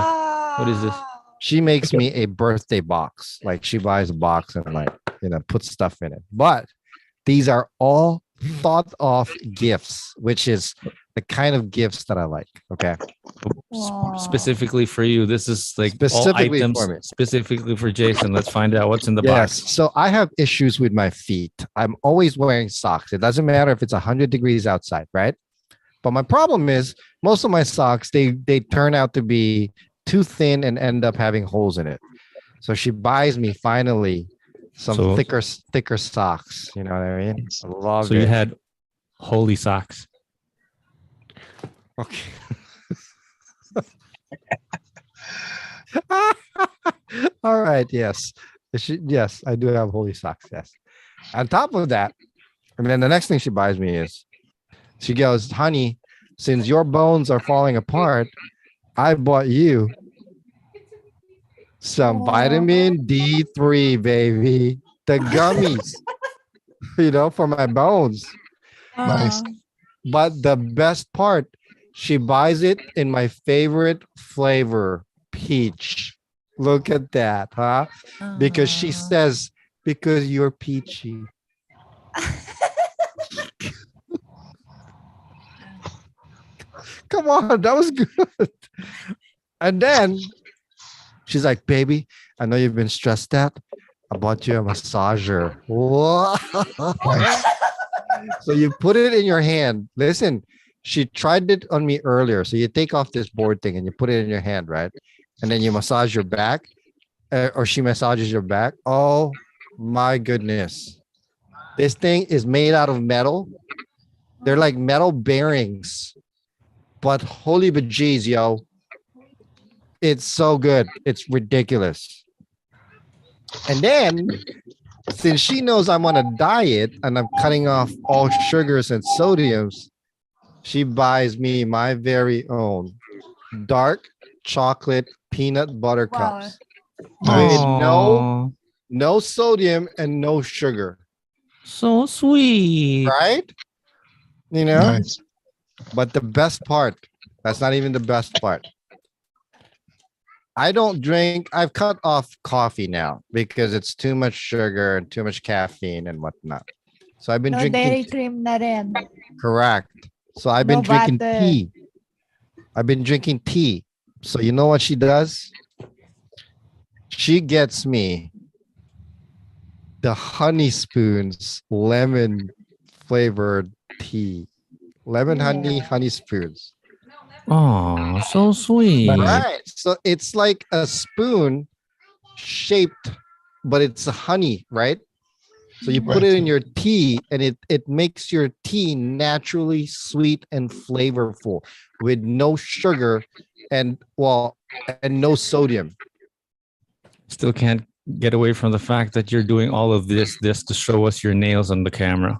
What is this? she makes me a birthday box. Like she buys a box and like, puts stuff in it. But these are all thought of gifts, which is the kind of gifts that I like. Okay. Wow. Specifically for you, this is like Specifically all items for me. specifically for Jason. Let's find out what's in the Yes. box. So I have issues with my feet. I'm always wearing socks. It doesn't matter if it's 100 degrees outside, right? But my problem is most of my socks, they turn out to be too thin and end up having holes in it. So she buys me finally some thicker socks. You know what I mean? I love so it. you had holy socks. Okay. All right. Yes. Yes, I do have holy socks. Yes. On top of that, and then the next thing she buys me is she goes, honey, since your bones are falling apart, I bought you some vitamin D3, baby. The gummies, for my bones. Nice. But the best part, she buys it in my favorite flavor, peach. Look at that, huh? Because she says, because you're peachy. Come on, that was good. And then she's like, baby, I know you've been stressed out. I bought you a massager. So you put it in your hand. Listen, she tried it on me earlier. So you take off this board thing and you put it in your hand, right? And then you massage your back, or she massages your back. Oh my goodness. This thing is made out of metal. They're like metal bearings. But holy bejeez, yo. It's so good. It's ridiculous. And then, since she knows I'm on a diet and I'm cutting off all sugars and sodiums, she buys me my very own dark chocolate peanut butter Wow. cups Nice. with no sodium and no sugar. So sweet. Right? You know? Nice. But the best part, that's not even the best part. I don't drink, I've cut off coffee now because it's too much sugar and too much caffeine and whatnot. So I've been No drinking. dairy cream na rin. Correct. So I've been No drinking butter. tea. I've been drinking tea. So you know what she does? She gets me the Honey Spoons lemon flavored tea. Lemon honey spoons. Oh, so sweet. Right. So it's like a spoon shaped, but it's a honey, right? So you put it in your tea and it makes your tea naturally sweet and flavorful with no sugar and no sodium. Still can't get away from the fact that you're doing all of this to show us your nails on the camera.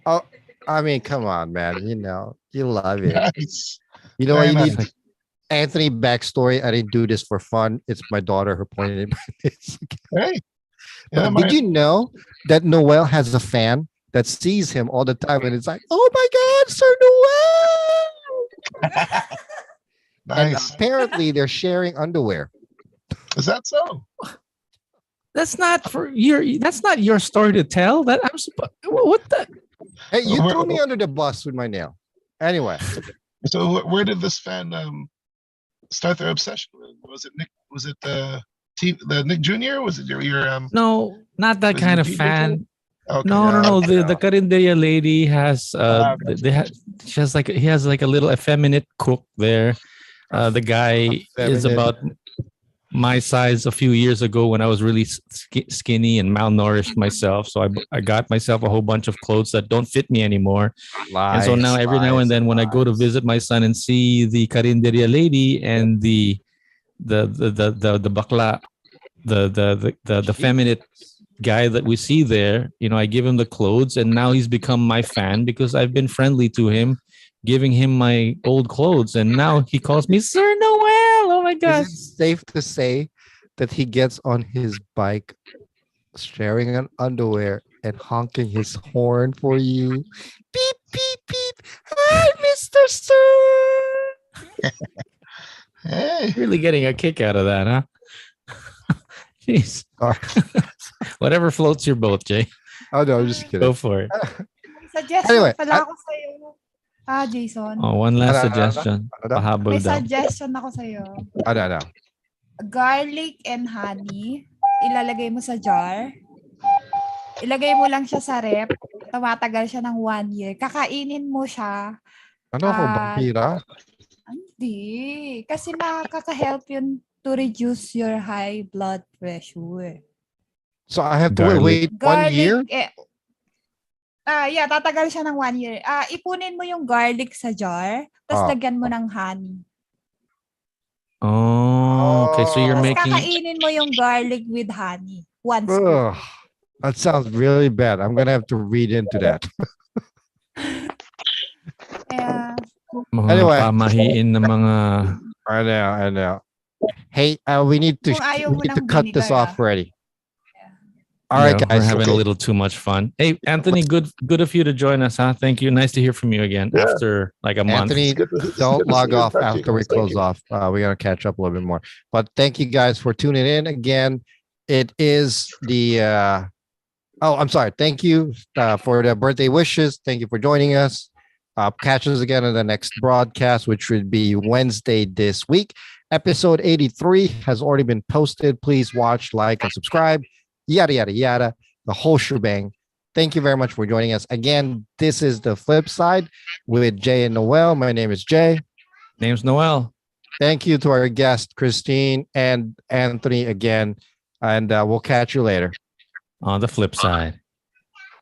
Oh, I mean, come on, man. You know, you love it. Nice. You know what you Very need? Anthony, backstory. I didn't do this for fun. It's my daughter who pointed it. Hey. Yeah, did you know that Noel has a fan that sees him all the time and it's like, oh my God, Sir Noel. Nice. And apparently they're sharing underwear. Is that so? That's not your story to tell. That I'm supposed. What the? Hey, you threw me under the bus with my nail. Anyway. So where did this fan start their obsession with? Was it Nick? Was it the Nick Jr.? Was it your No, not that kind of fan. Okay, No. The Carinderia lady has he has like a little effeminate cook there. The guy is about my size a few years ago when I was really skinny and malnourished myself. So I got myself a whole bunch of clothes that don't fit me anymore. And so now every now and then when I go to visit my son and see the Carinderia lady and the bakla, the feminine guy that we see there, you know, I give him the clothes and now he's become my fan because I've been friendly to him, giving him my old clothes, and now he calls me Sir Noel. Oh my gosh. Is it safe to say that he gets on his bike, sharing an underwear and honking his horn for you? Beep, beep, beep. Hi, Mr. Sir. Hey. Really getting a kick out of that, huh? Jeez. Whatever floats your boat, Jay. Oh, no, I'm just kidding. Go for it. Suggestion Anyway, pala ako sa'yo. Jason. Oh, one last suggestion. Pahabol May daw. suggestion ako sa'yo. Ano. Garlic and honey. Ilalagay mo sa jar. Ilagay mo lang siya sa rep. Tumatagal siya ng 1 year. Kakainin mo siya. Ano ako, vampira? Hindi. Kasi makaka-help yun to reduce your high blood pressure. So I have to wait 1 year? Yeah, tatagal siya ng 1 year. Ipunin mo yung garlic sa jar, tapos lagyan mo ng honey. Oh, okay. So you're making... Kakainin mo yung garlic with honey. 1 spoon. Ugh, that sounds really bad. I'm going to have to read into that. Yeah. Anyway. Pamahiin na mga... I know. Hey, we need to cut this off already. All right, guys. We're having a little too much fun. Hey, Anthony, good of you to join us, huh? Thank you. Nice to hear from you again after like a month. Anthony, don't log off after we close off. We're going to catch up a little bit more. But thank you guys for tuning in again. It is the... I'm sorry. Thank you for the birthday wishes. Thank you for joining us. Catch us again in the next broadcast, which would be Wednesday this week. Episode 83 has already been posted. Please watch, like, and subscribe. Yada, yada, yada. The whole shebang. Thank you very much for joining us. Again, this is the Flip Side with Jay and Noel. My name is Jay. Name's Noel. Thank you to our guest, Christine and Anthony again. And we'll catch you later. On the flip side.